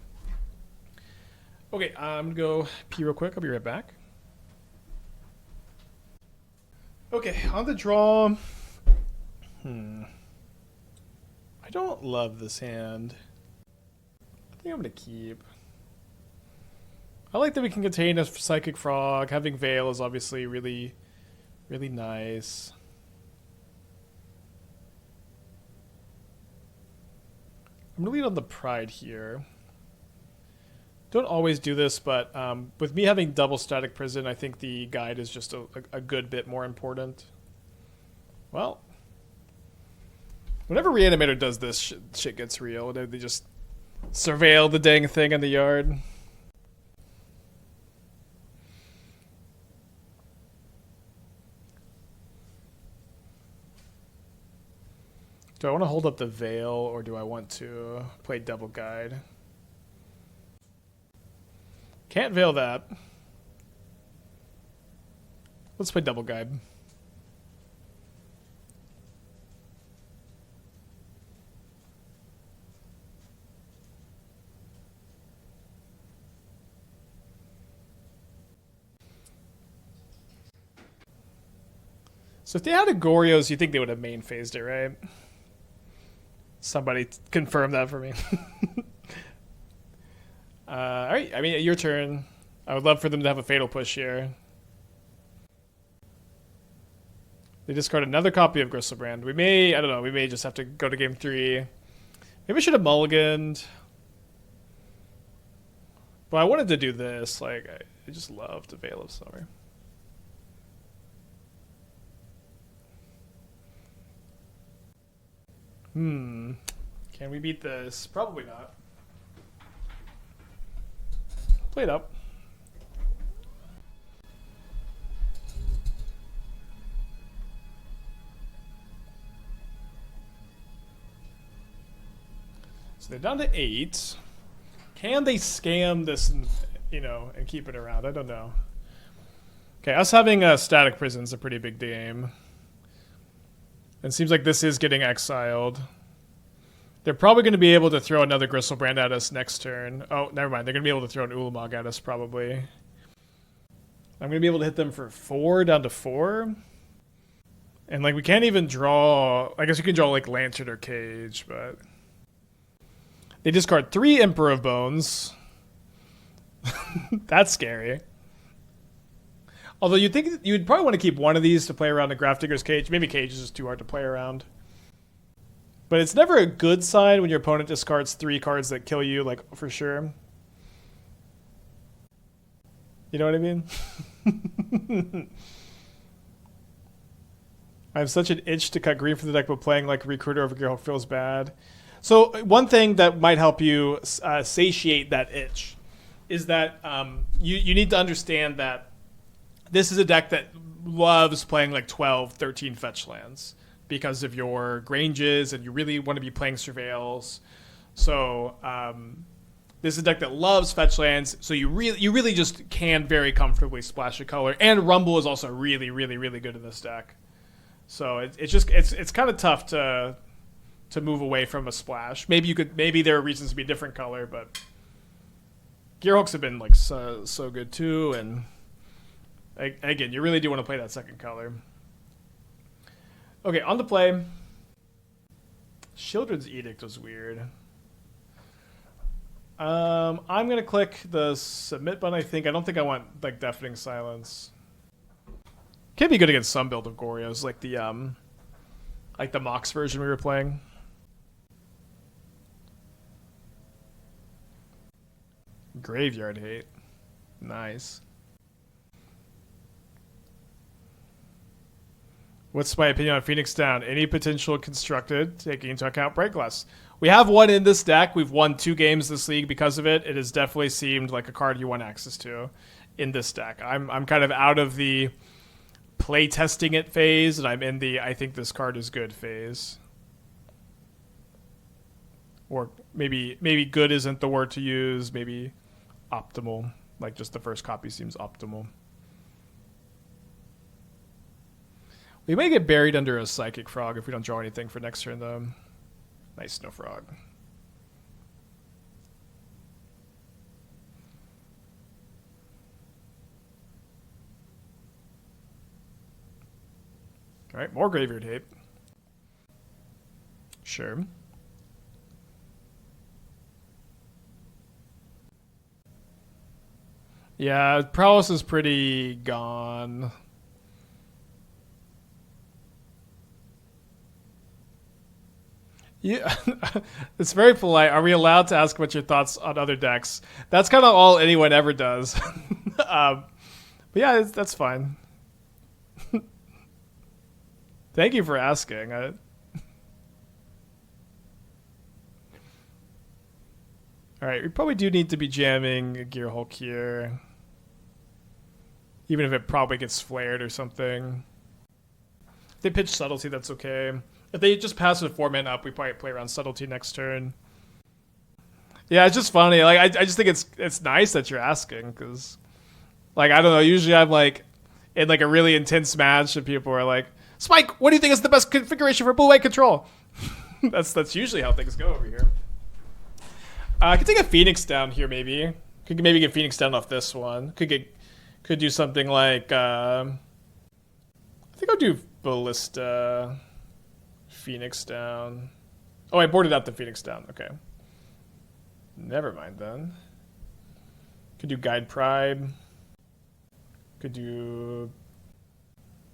Okay, I'm going to go pee real quick. I'll be right back. Okay, on the draw... I don't love this hand. I think I'm going to keep. I like that we can contain a Psychic Frog. Having Veil is obviously really, really nice. I'm going to lead on the Pride here. Don't always do this, but with me having double Static Prison, I think the guide is just a good bit more important. Well... Whenever Reanimator does this, shit gets real. They just surveil the dang thing in the yard. Do I want to hold up the Veil, or do I want to play Double Guide? Can't Veil that. Let's play Double Guide. So if they had a Goryo's, you think they would have main phased it, right? Somebody confirm that for me. Alright, I mean, your turn. I would love for them to have a Fatal Push here. They discard another copy of Gristlebrand. We may, I don't know, we may just have to go to game 3. Maybe we should have mulliganed. But I wanted to do this. Like, I just love the Veil of Summer. Can we beat this? Probably not. Play it up. So they're down to 8. Can they scam this, and, you know, and keep it around? I don't know. Okay, us having a Static Prison is a pretty big game. It seems like this is getting exiled. They're probably going to be able to throw another Gristlebrand at us next turn. Oh, never mind. They're going to be able to throw an Ulamog at us, probably. I'm going to be able to hit them for 4, down to 4. And, like, we can't even draw... I guess you can draw, like, Lantern or Cage, but... They discard 3 Emperor of Bones. That's scary. Although you'd think you'd probably want to keep one of these to play around the Grafdigger's Cage. Maybe Cage is just too hard to play around. But it's never a good sign when your opponent discards 3 cards that kill you, like, for sure. You know what I mean? I have such an itch to cut green for the deck, but playing like Recruiter over Gearhulk feels bad. So one thing that might help you satiate that itch is that you need to understand that this is a deck that loves playing like 12, 13 fetch lands because of your Granges, and you really want to be playing Surveils. So this is a deck that loves fetch lands, so you really just can very comfortably splash a color. And Rumble is also really, really, really good in this deck. So it's kind of tough to move away from a splash. Maybe there are reasons to be a different color, but Gearhulks have been like so good too. And again, you really do want to play that second color. Okay, on the play. Children's Edict was weird. I'm gonna click the submit button. I don't think I want like Deafening Silence. Can be good against some build of Goryo's, like the Mox version we were playing. Graveyard Hate. Nice. What's my opinion on Phoenix Down? Any potential constructed, taking into account Brightglass. We have one in this deck. We've won 2 games this league because of it. It has definitely seemed like a card you want access to in this deck. I'm kind of out of the play testing it phase, and I'm in the I think this card is good phase. Or maybe good isn't the word to use. Maybe optimal. Like just the first copy seems optimal. We may get buried under a Psychic Frog if we don't draw anything for next turn, though. Nice Snow Frog. All right, more Graveyard Hate. Sure. Yeah, Prowess is pretty gone. Yeah, it's very polite. Are we allowed to ask what your thoughts on other decks? That's kind of all anyone ever does. But yeah, that's fine. Thank you for asking. All right, we probably do need to be jamming a Gearhulk here. Even if it probably gets flared or something. If they pitch Subtlety, that's okay. If they just pass with 4 mana up, we probably play around Subtlety next turn. Yeah, it's just funny. Like I just think it's nice that you're asking, because, like, I don't know. Usually I'm like in like a really intense match, and people are like, "Spike, what do you think is the best configuration for blue-white control?" that's usually how things go over here. I could take a Phoenix down here, maybe. Could maybe get Phoenix down off this one. Could do something like I think I'll do Ballista. Phoenix down. Oh, I boarded out the Phoenix down. Okay. Never mind then. Could do Guide Pride. Could do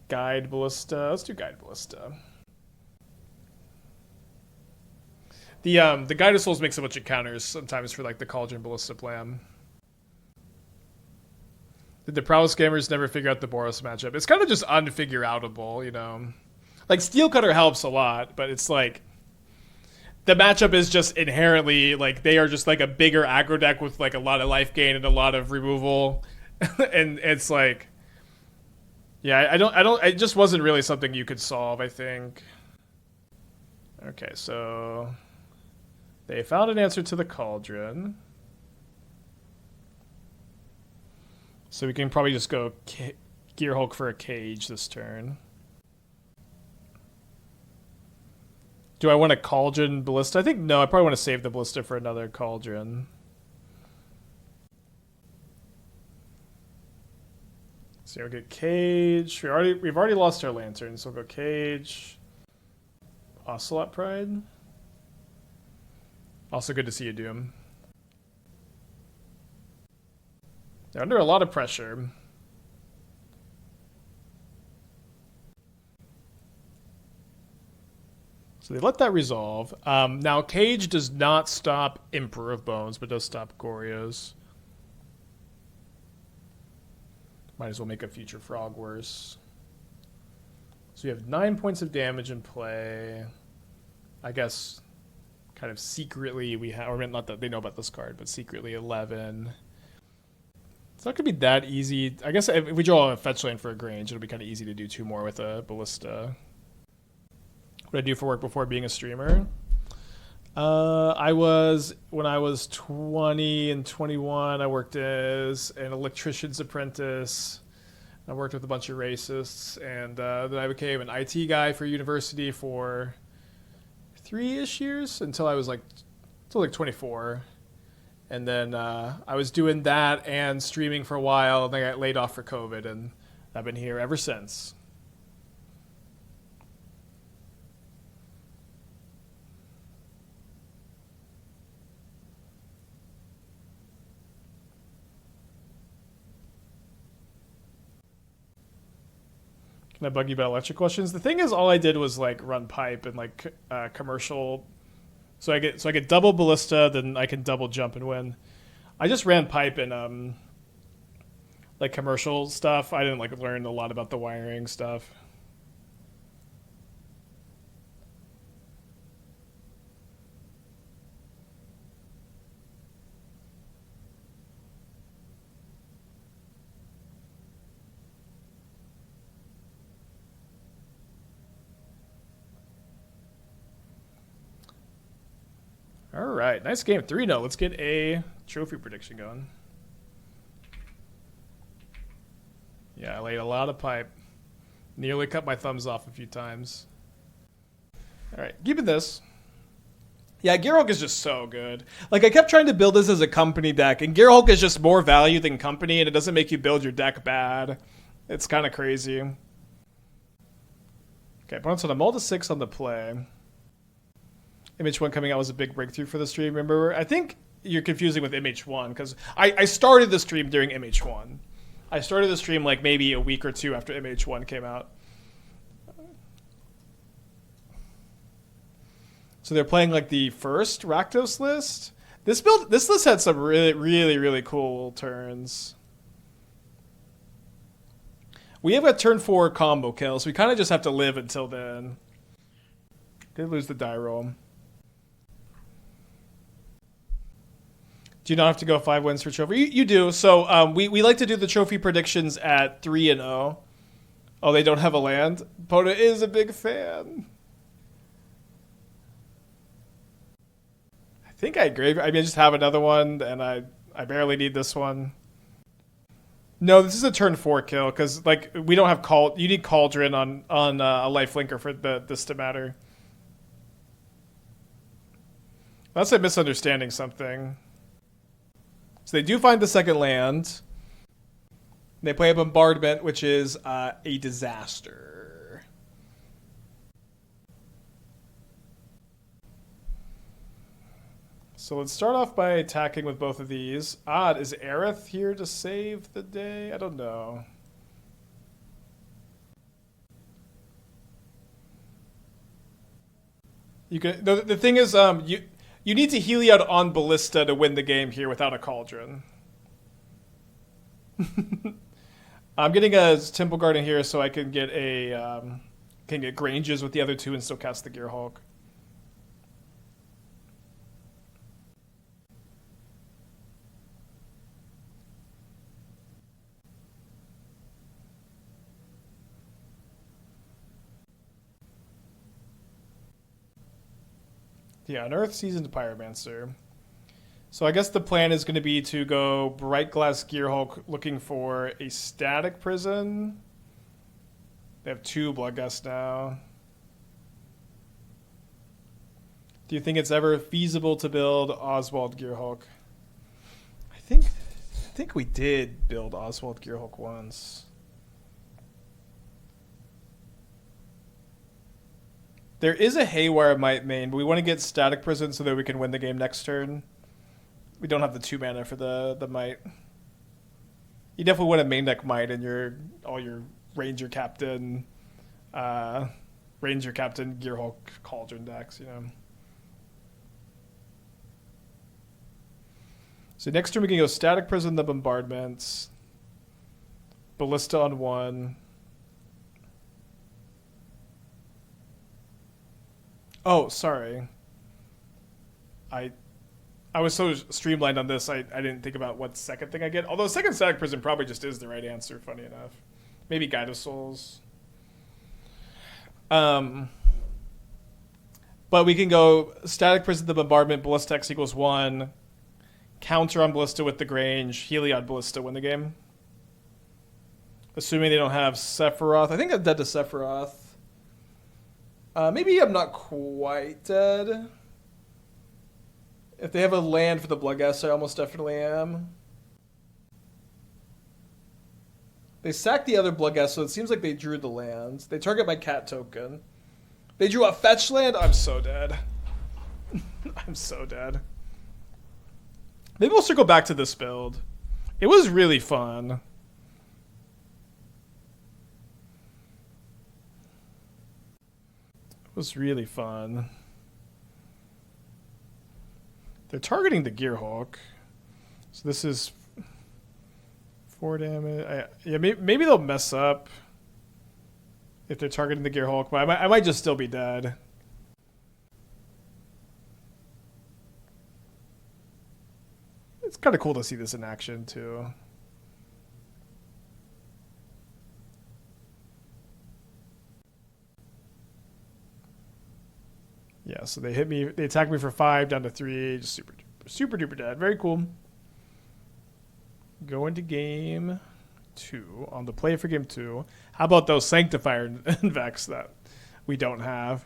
Guide Ballista. Let's do Guide Ballista. The Guide of Souls makes a bunch of counters sometimes for like the Cauldron Ballista plan. Did the Prowess Gamers never figure out the Boros matchup? It's kind of just unfigure-outable, you know. Like, Steel Cutter helps a lot, but it's like the matchup is just inherently like they are just like a bigger aggro deck with like a lot of life gain and a lot of removal. And it's like, yeah, it just wasn't really something you could solve, I think. Okay, so they found an answer to the Cauldron. So we can probably just go Gearhulk for a cage this turn. Do I want a Cauldron Ballista? I think no, I probably want to save the Ballista for another Cauldron. So we'll get Cage. We've already lost our Lantern, so we'll go Cage. Ocelot Pride. Also good to see you, Doom. They're under a lot of pressure. So they let that resolve. Now, Cage does not stop Emperor of Bones, but does stop Goryo's. Might as well make a future Frog worse. So we have 9 points of damage in play. I guess kind of secretly we have, or not that they know about this card, but secretly 11. It's not going to be that easy. I guess if we draw a fetch land for a Grange, it'll be kind of easy to do 2 more with a Ballista. What did I do for work before being a streamer? When I was 20 and 21, I worked as an electrician's apprentice. I worked with a bunch of racists, and then I became an IT guy for university for 3-ish years until I was like 24. And then I was doing that and streaming for a while, and then I got laid off for COVID, and I've been here ever since. Can I bug you about electric questions? The thing is, all I did was like run pipe and like commercial. So I get double Ballista, then I can double jump and win. I just ran pipe and like commercial stuff. I didn't like learn a lot about the wiring stuff. All right, nice game. 3-0. Let's get a trophy prediction going. Yeah, I laid a lot of pipe. Nearly cut my thumbs off a few times. All right, keeping this. Yeah, Gearhulk is just so good. Like, I kept trying to build this as a company deck, and Gearhulk is just more value than company, and it doesn't make you build your deck bad. It's kind of crazy. Okay, opponents on a mull to 6 on the play. MH1 coming out was a big breakthrough for the stream. Remember, I think you're confusing with MH1 because I started the stream during MH1. I started the stream like maybe a week or 2 after MH1 came out. So they're playing like the first Rakdos list. This list had some really cool turns. We have a turn 4 combo kill, so we kind of just have to live until then. Did lose the die roll. Do you not have to go 5 wins for trophy? You do. So we like to do the trophy predictions at 3-0. Oh, they don't have a land? Pota is a big fan. I think I agree. I mean, I just have another one, and I barely need this one. No, this is a turn 4 kill, because like we don't have you need Cauldron on a lifelinker for this to matter. Unless I'm misunderstanding something. So they do find the second land. They play a bombardment, which is a disaster. So let's start off by attacking with both of these. Odd, is Aerith here to save the day? I don't know. You can. The thing is, you need to Heliod on Ballista to win the game here without a Cauldron. I'm getting a Temple Garden here so I can get Granges with the other 2 and still cast the Gearhulk. Yeah, Unearth Seasoned Pyromancer. So I guess the plan is going to be to go Brightglass Gearhulk looking for a Static Prison. They have 2 Bloodgust now. Do you think it's ever feasible to build Oswald Gearhulk? I think we did build Oswald Gearhulk once. There is a Haywire Mite main, but we want to get Static Prison so that we can win the game next turn. We don't have the 2 mana for the Mite. You definitely want to main deck Mite in all your Ranger-Captain Gearhulk Cauldron decks, you know. So next turn we can go Static Prison, the Bombardments, Ballista on 1. Oh, sorry. I I was so streamlined on this, I didn't think about what second thing I get. Although second static prison probably just is the right answer, funny enough. Maybe Guide of Souls. But we can go static prison the bombardment, Ballista X equals 1, counter on Ballista with the Grange, Heliod Ballista win the game. Assuming they don't have Sephiroth. I think I'm dead to Sephiroth. Maybe I'm not quite dead. If they have a land for the Bloodghast, I almost definitely am. They sacked the other Bloodghast, so it seems like they drew the lands. They target my cat token. They drew a fetch land? I'm so dead. I'm so dead. Maybe we'll circle back to this build. It was really fun. It was really fun. They're targeting the Gearhulk. So this is 4 damage. Yeah, maybe they'll mess up if they're targeting the Gearhulk, but I might just still be dead. It's kind of cool to see this in action, too. Yeah, so they hit me. They attack me for 5 down to 3. Just super duper dead. Very cool. Go into game 2 on the play for game 2. How about those Sanctifier and Vex that we don't have?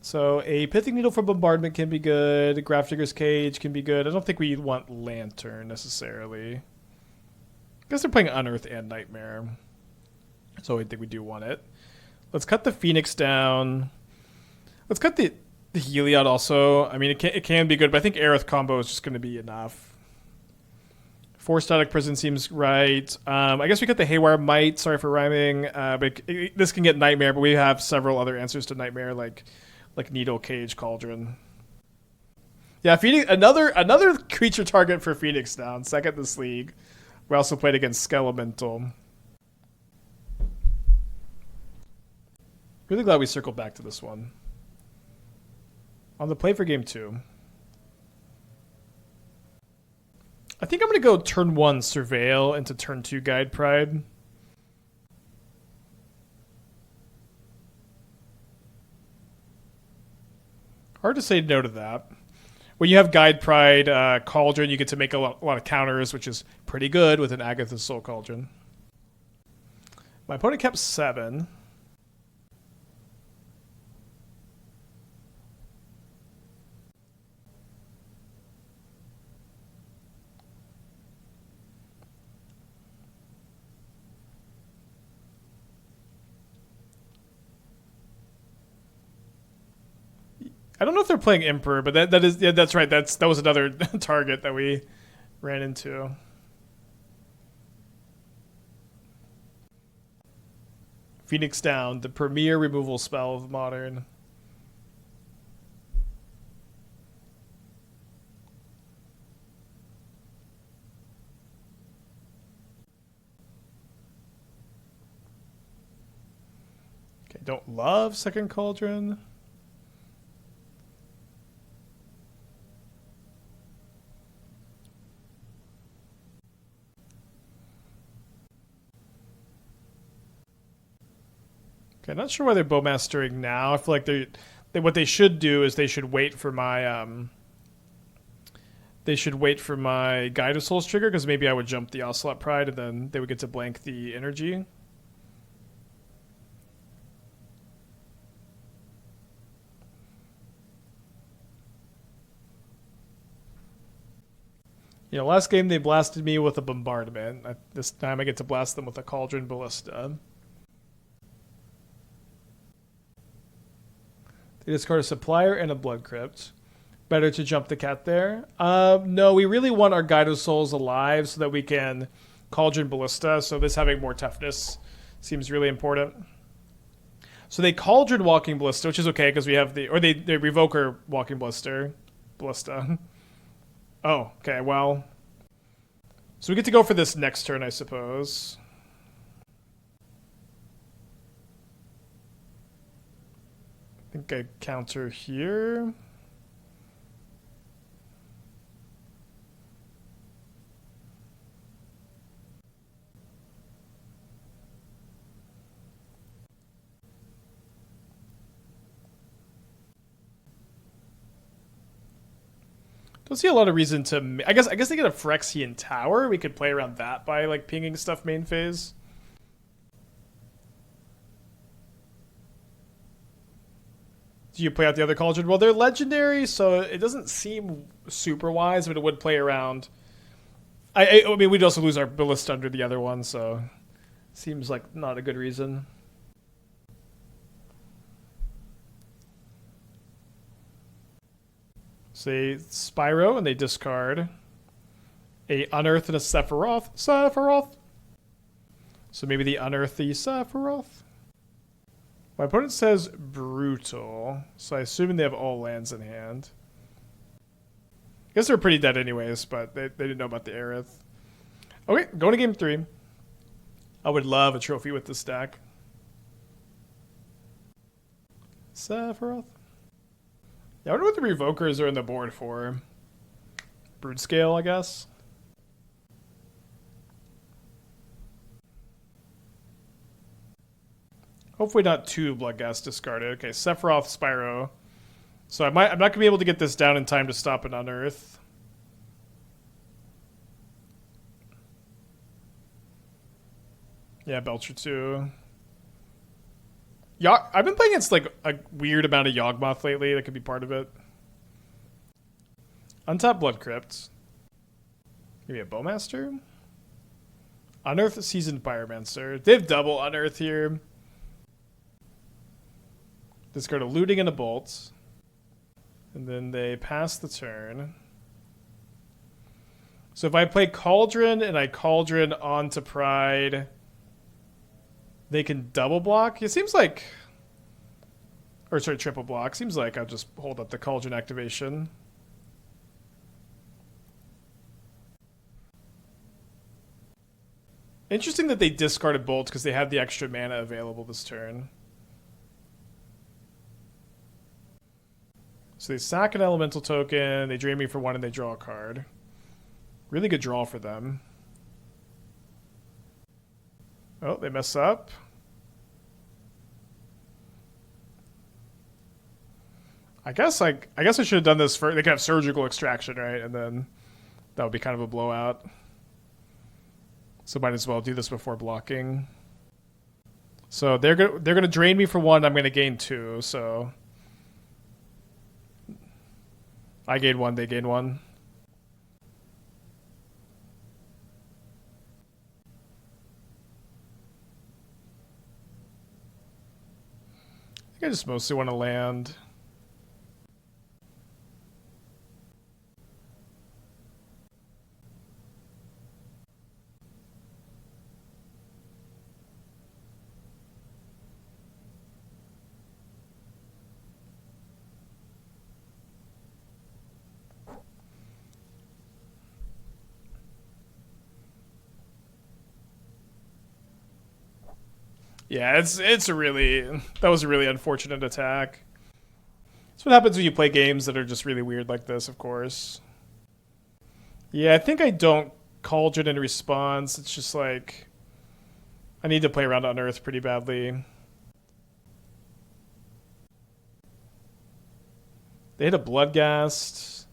So a Pithing Needle for bombardment can be good. Grafdigger's Cage can be good. I don't think we want Lantern necessarily. I guess they're playing Unearth and Nightmare, so I think we do want it. Let's cut the Phoenix down. Let's cut the Heliod also. I mean, it can be good, but I think Aerith combo is just going to be enough. 4 static prison seems right. I guess we got the Haywire Mite. Sorry for rhyming. But this can get Nightmare, but we have several other answers to Nightmare, like Needle, Cage, Cauldron. Yeah, Phoenix, another creature target for Phoenix down. Second this league. We also played against Skelemental. Really glad we circled back to this one. On the play for game 2. I think I'm going to go turn 1 Surveil into turn 2 Guide Pride. Hard to say no to that. When you have Guide Pride, Cauldron, you get to make a lot of counters, which is pretty good with an Agatha Soul Cauldron. My opponent kept 7. I don't know if they're playing Emperor, but that's right. That was another target that we ran into. Phoenix down, the premier removal spell of Modern. Okay, don't love second Cauldron. Okay, not sure why they're bowmastering now. I feel like what they should do is they should wait for my Guide of Souls trigger, because maybe I would jump the Ocelot Pride and then they would get to blank the energy. You know, last game they blasted me with a bombardment. This time I get to blast them with a Cauldron Ballista. They discard a Supplier and a Blood Crypt. Better to jump the cat there. No, we really want our Guide of Souls alive so that we can Cauldron Ballista. So this having more toughness seems really important. So they Cauldron Walking Ballista, which is okay because we have they revoke our Walking Ballista. Oh, okay, well. So we get to go for this next turn, I suppose. think I counter here. Don't see a lot of reason to. I guess they get a Phyrexian Tower. We could play around that by like pinging stuff main phase. Do you play out the other Cauldron? Well, they're legendary, so it doesn't seem super wise, but it would play around. I mean, we'd also lose our Ballista under the other one, so seems like not a good reason. Say Spyro, and they discard a Unearth and a Sephiroth. So maybe the Unearth the Sephiroth. My opponent says Brutal, so I assume they have all lands in hand. I guess they're pretty dead anyways, but they didn't know about the Aerith. Okay, going to game 3. I would love a trophy with this deck. Sephiroth. Yeah, I wonder what the Revokers are in the board for. Brood Scale, I guess. Hopefully not 2 Bloodghast discarded. Okay, Sephiroth, Spyro. So I'm not gonna be able to get this down in time to stop an Unearth. Yeah, Belcher too. I've been playing against like a weird amount of Yawgmoth lately. That could be part of it. Untap Blood Crypt. Maybe a Bowmaster. Unearth Seasoned Pyromancer. They have double Unearth here. Discard a Looting and a Bolt. And then they pass the turn. So if I play Cauldron and I Cauldron onto Pride, they can double block. It seems like... Or sorry, triple block. Seems like I'll just hold up the Cauldron activation. Interesting that they discarded Bolt because they had the extra mana available this turn. So they sack an elemental token, they drain me for 1, and they draw a card. Really good draw for them. Oh, they mess up. I guess I should have done this first. They could have surgical extraction, right? And then that would be kind of a blowout. So might as well do this before blocking. So they're gonna drain me for 1. I'm gonna gain 2. So I gain 1. They gain 1. I think I just mostly want to land. Yeah, that was a really unfortunate attack. That's what happens when you play games that are just really weird like this, of course. Yeah, I think I don't Cauldron in response. It's just like I need to play around Unearth pretty badly. They hit a Bloodghast,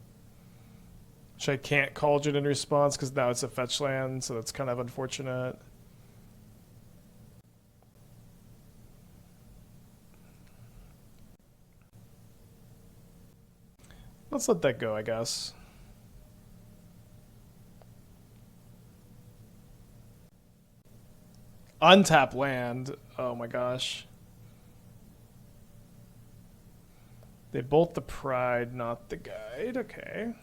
which I can't Cauldron in response because now it's a fetch land, so that's kind of unfortunate. Let's let that go, I guess. Untap land. Oh my gosh. They bolt the Pride, not the Guide. Okay.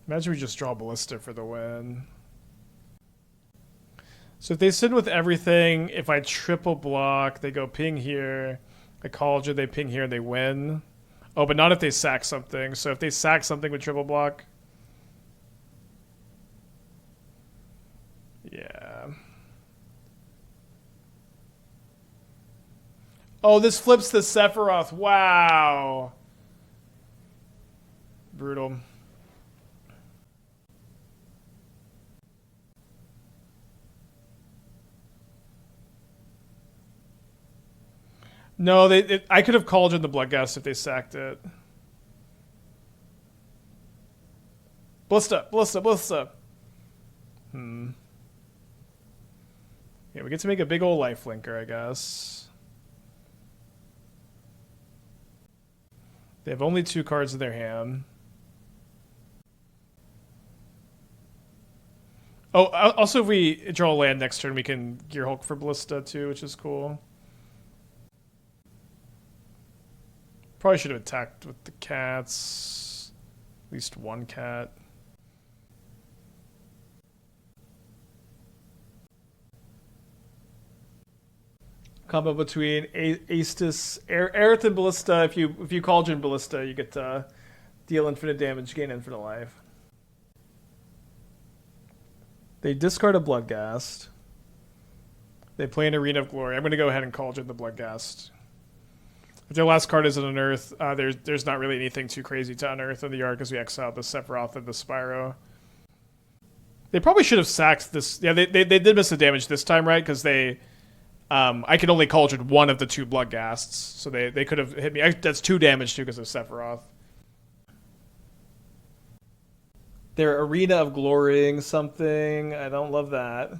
Imagine we just draw Ballista for the win. So if they sit with everything, if I triple block, they go ping here. I Cauldron, they ping here, and they win. Oh, but not if they sack something. So if they sack something with triple block. Yeah. Oh, this flips the Sephiroth. Wow. Brutal. No, I could have Cauldron the Bloodghast if they sacked it. Ballista, Ballista, Ballista. Yeah, we get to make a big old life linker, I guess. They have only 2 cards in their hand. Oh, also if we draw a land next turn, we can Gearhulk for Ballista too, which is cool. Probably should have attacked with the cats. At least 1 cat. Combo between Aestus, Aerith and Ballista. If you Cauldron Ballista, you get to deal infinite damage, gain infinite life. They discard a Bloodghast. They play an Arena of Glory. I'm going to go ahead and Cauldron the Bloodghast. If their last card is an Unearth, there's not really anything too crazy to unearth in the yard because we exiled the Sephiroth and the Spyro. They probably should have sacked this. Yeah, they did miss the damage this time, right? Because they... I can only Cauldron 1 of the 2 Bloodghasts, so they could have hit me. That's 2 damage too because of Sephiroth. They're Arena of Glorying something. I don't love that.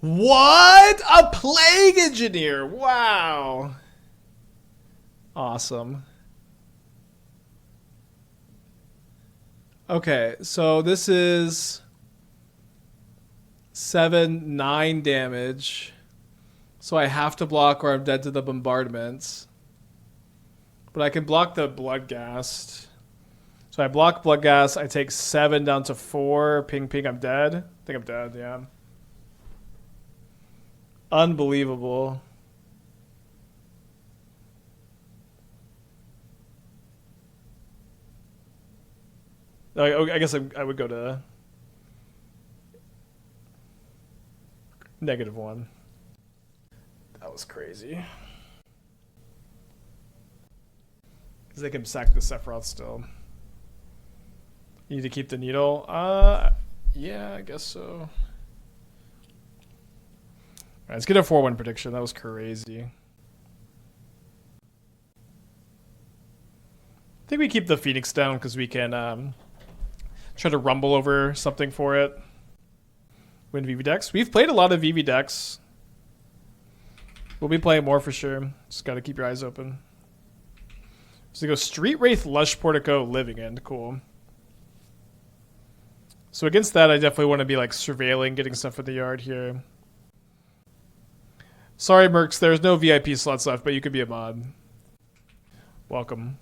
What? A Plague Engineer! Wow. Awesome. Okay, so this is 9 damage. So I have to block or I'm dead to the bombardments. But I can block the Bloodghast. So I block Bloodghast. I take 7 down to 4. Ping, ping, I'm dead. I think I'm dead, yeah. Unbelievable. I guess I would go to -1. That was crazy. Because they can sack the Sephiroth still. You need to keep the needle? Yeah, I guess so. Alright, let's get a 4-1 prediction. That was crazy. I think we keep the Phoenix down because we can try to rumble over something for it. Win VV decks. We've played a lot of VV decks. We'll be playing more for sure. Just got to keep your eyes open. So we go Street Wraith, Lush Portico, Living End. Cool. So against that, I definitely want to be like surveilling, getting stuff in the yard here. Sorry, Mercs, there's no VIP slots left, but you could be a mod. Welcome.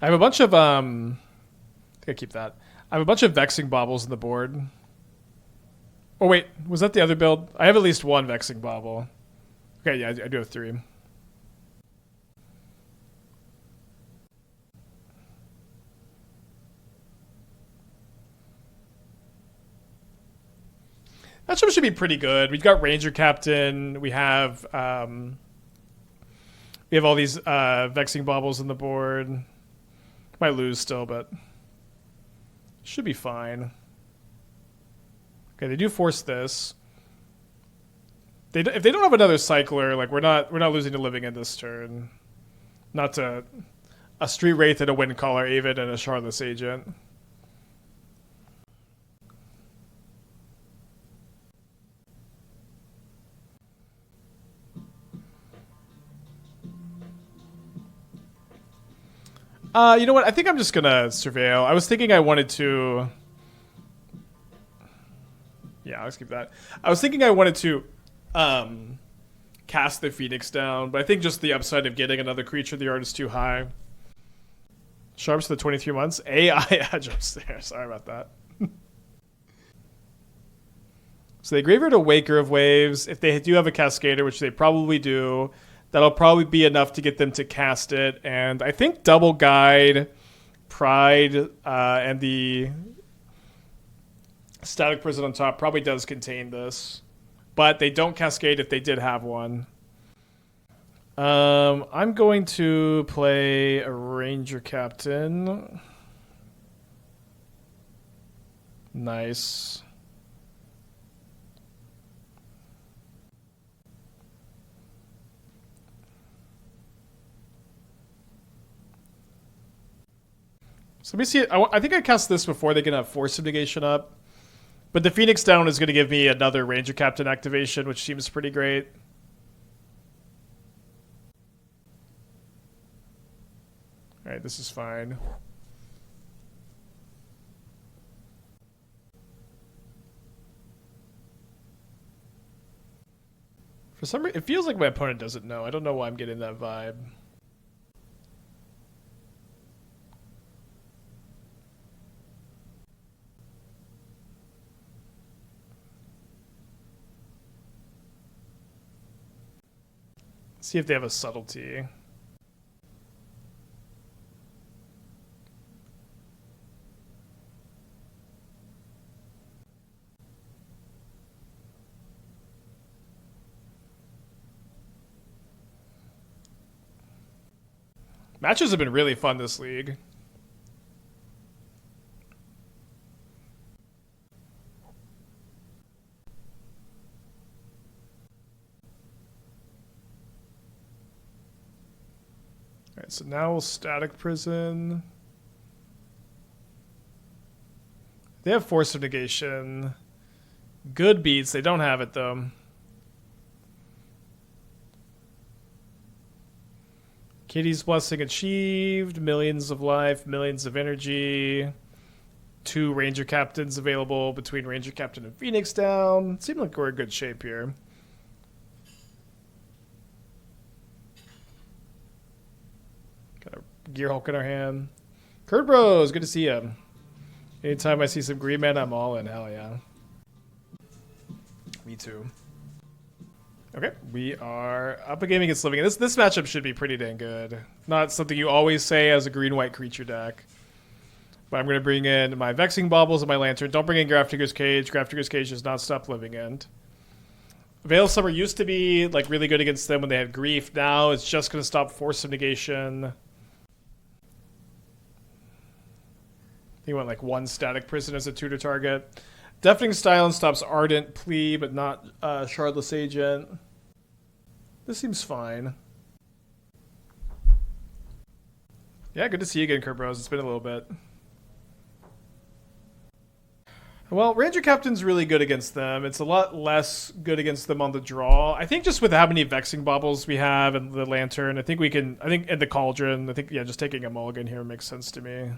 I have a bunch of I think I keep that. I have a bunch of Vexing Baubles in the board. Oh wait, was that the other build? I have at least 1 Vexing Bauble. Okay, yeah, I do have 3. Matchup should be pretty good. We've got Ranger-Captain. We have all these Vexing Baubles on the board. Might lose still, but should be fine. Okay, they do force this. If they don't have another cycler, like we're not losing to Living End this turn. Not to a Street Wraith and a Windcaller Avid and a Charlotte's Agent. You know what? I think I'm just gonna surveil. I was thinking I wanted to. Yeah, let's keep that. I was thinking I wanted to cast the Phoenix down, but I think just the upside of getting another creature in the yard is too high. Sharps to the 23 months. AI Edge upstairs. Sorry about that. So they graveyard a Waker of Waves. If they do have a Cascader, which they probably do, that'll probably be enough to get them to cast it. And I think Double Guide, Pride, and the Static Prison on top probably does contain this, but they don't cascade if they did have one. I'm going to play a Ranger-Captain. Nice. So let me see. I think I cast this before they can have Force of Negation up. But the Phoenix down is going to give me another Ranger-Captain activation, which seems pretty great. Alright, this is fine. For some reason, it feels like my opponent doesn't know. I don't know why I'm getting that vibe. See if they have a subtlety. Matches have been really fun this league. Alright, so now we'll Static Prison. They have Force of Negation. Good beats. They don't have it, though. Kitty's Blessing achieved. Millions of life, millions of energy. 2 Ranger Captains available between Ranger Captain and Phoenix down. Seems like we're in good shape here. Got a Gearhulk in our hand. Kurt Bros, good to see you. Anytime I see some green man, I'm all in. Hell yeah. Me too. Okay, we are up a game against Living. This matchup should be pretty dang good. Not something you always say as a green-white creature deck. But I'm going to bring in my Vexing Baubles and my Lantern. Don't bring in Grafdigger's Cage. Grafdigger's Cage does not stop Living End. Veil of Summer used to be like really good against them when they had Grief. Now it's just going to stop Force of Negation. I think you want like 1 Static Prison as a tutor target. Deafening Silence stops Ardent Plea, but not Shardless Agent. This seems fine. Yeah, good to see you again, Kurt Bros. It's been a little bit. Well, Ranger Captain's really good against them. It's a lot less good against them on the draw. I think just with how many Vexing Baubles we have and the Lantern, I think we can... I think in the Cauldron, I think, yeah, just taking a mulligan here makes sense to me.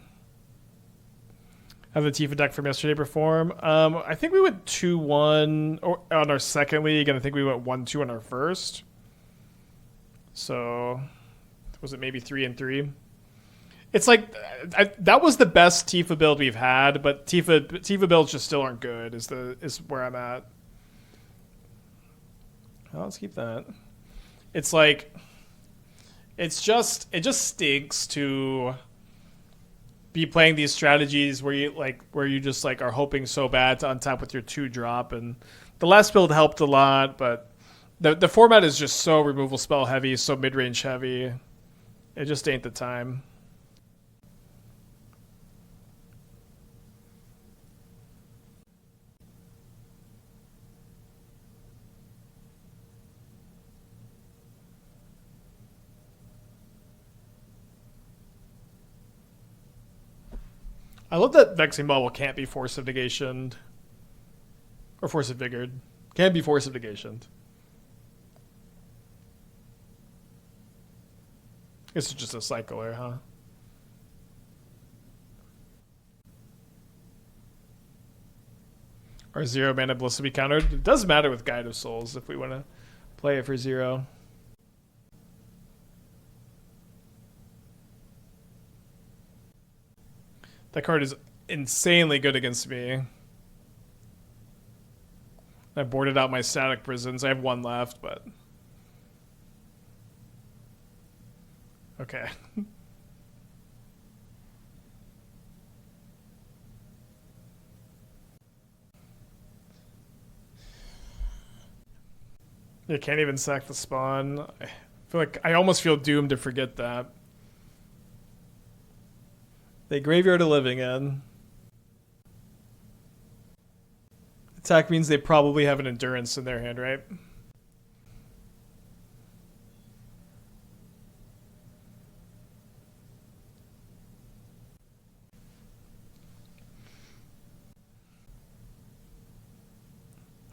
Have the Tifa deck from yesterday perform. I think we went 2-1 on our second league, and I think we went 1-2 on our first. So, was it maybe 3-3? It's like that was the best Tifa build we've had, but Tifa builds just still aren't good. Is where I'm at. Well, let's keep that. It's like it just stinks to be playing these strategies where you just like are hoping so bad to untap with your 2-drop, and the last build helped a lot, but the format is just so removal spell heavy, so mid-range heavy. It just ain't the time. I love that Vexing Bauble can't be Force of Negationed. Or Force of Vigored. Can't be Force of Negationed. Guess it's just a cycler, huh? Or 0 mana Ballista be countered. It does matter with Guide of Souls if we want to play it for 0. That card is insanely good against me. I boarded out my Static Prisons. I have 1 left, but... Okay. You can't even sack the spawn. I feel like I almost feel doomed to forget that. They graveyard a living in. Attack means they probably have an endurance in their hand, right?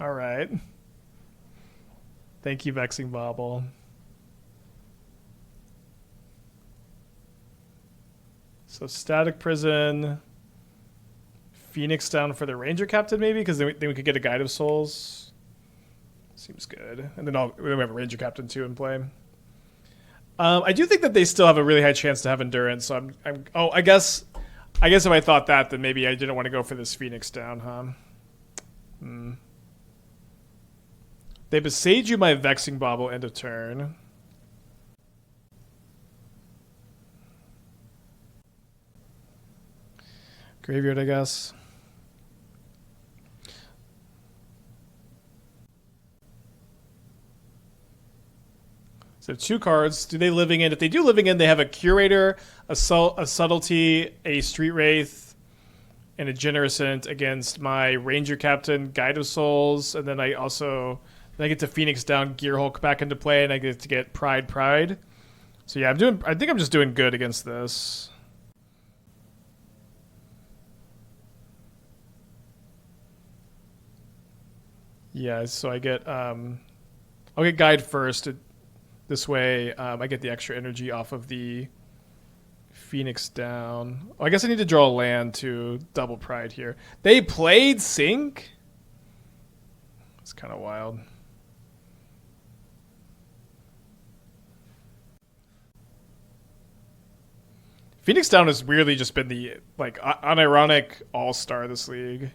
All right. Thank you, Vexing Bauble. So Static Prison, Phoenix down for the Ranger-Captain maybe, because then we could get a Guide of Souls. Seems good. And then we have a Ranger-Captain too in play. I do think that they still have a really high chance to have endurance. So I guess if I thought that, then maybe I didn't want to go for this Phoenix down, huh? They besiege you my Vexing Bauble end of turn. Graveyard, I guess. So 2 cards. Do they living in? If they do living in, they have a Curator, a Subtlety, a Street Wraith, and a Generosant against my Ranger-Captain, Guide of Souls, and then I get to Phoenix down Gearhulk back into play, and I get to get Pride. So yeah, I think I'm just doing good against this. Yeah, so I get I'll get Guide first. This way, I get the extra energy off of the Phoenix down. Oh, I guess I need to draw a land to double Pride here. They played Sync? It's kind of wild. Phoenix down has weirdly just been the unironic all-star of this league.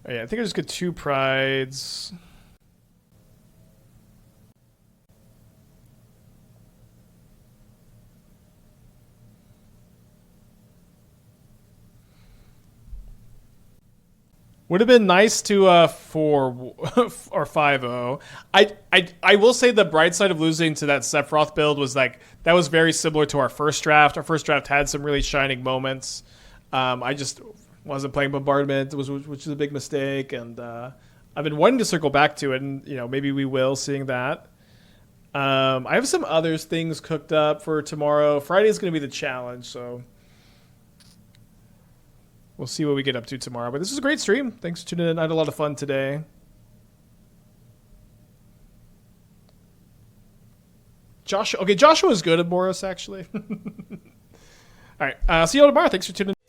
Oh, yeah, I think I just get 2 Prides. Would have been nice to 4 or 5-0. I will say the bright side of losing to that Sephiroth build was that was very similar to our first draft. Our first draft had some really shining moments. I just wasn't playing Bombardment, which was a big mistake, and I've been wanting to circle back to it, and maybe we will, seeing that. I have some other things cooked up for tomorrow. Friday is going to be the challenge, so we'll see what we get up to tomorrow. But this is a great stream. Thanks for tuning in. I had a lot of fun today. Joshua is good at Boris, actually. All right. See you all tomorrow. Thanks for tuning in.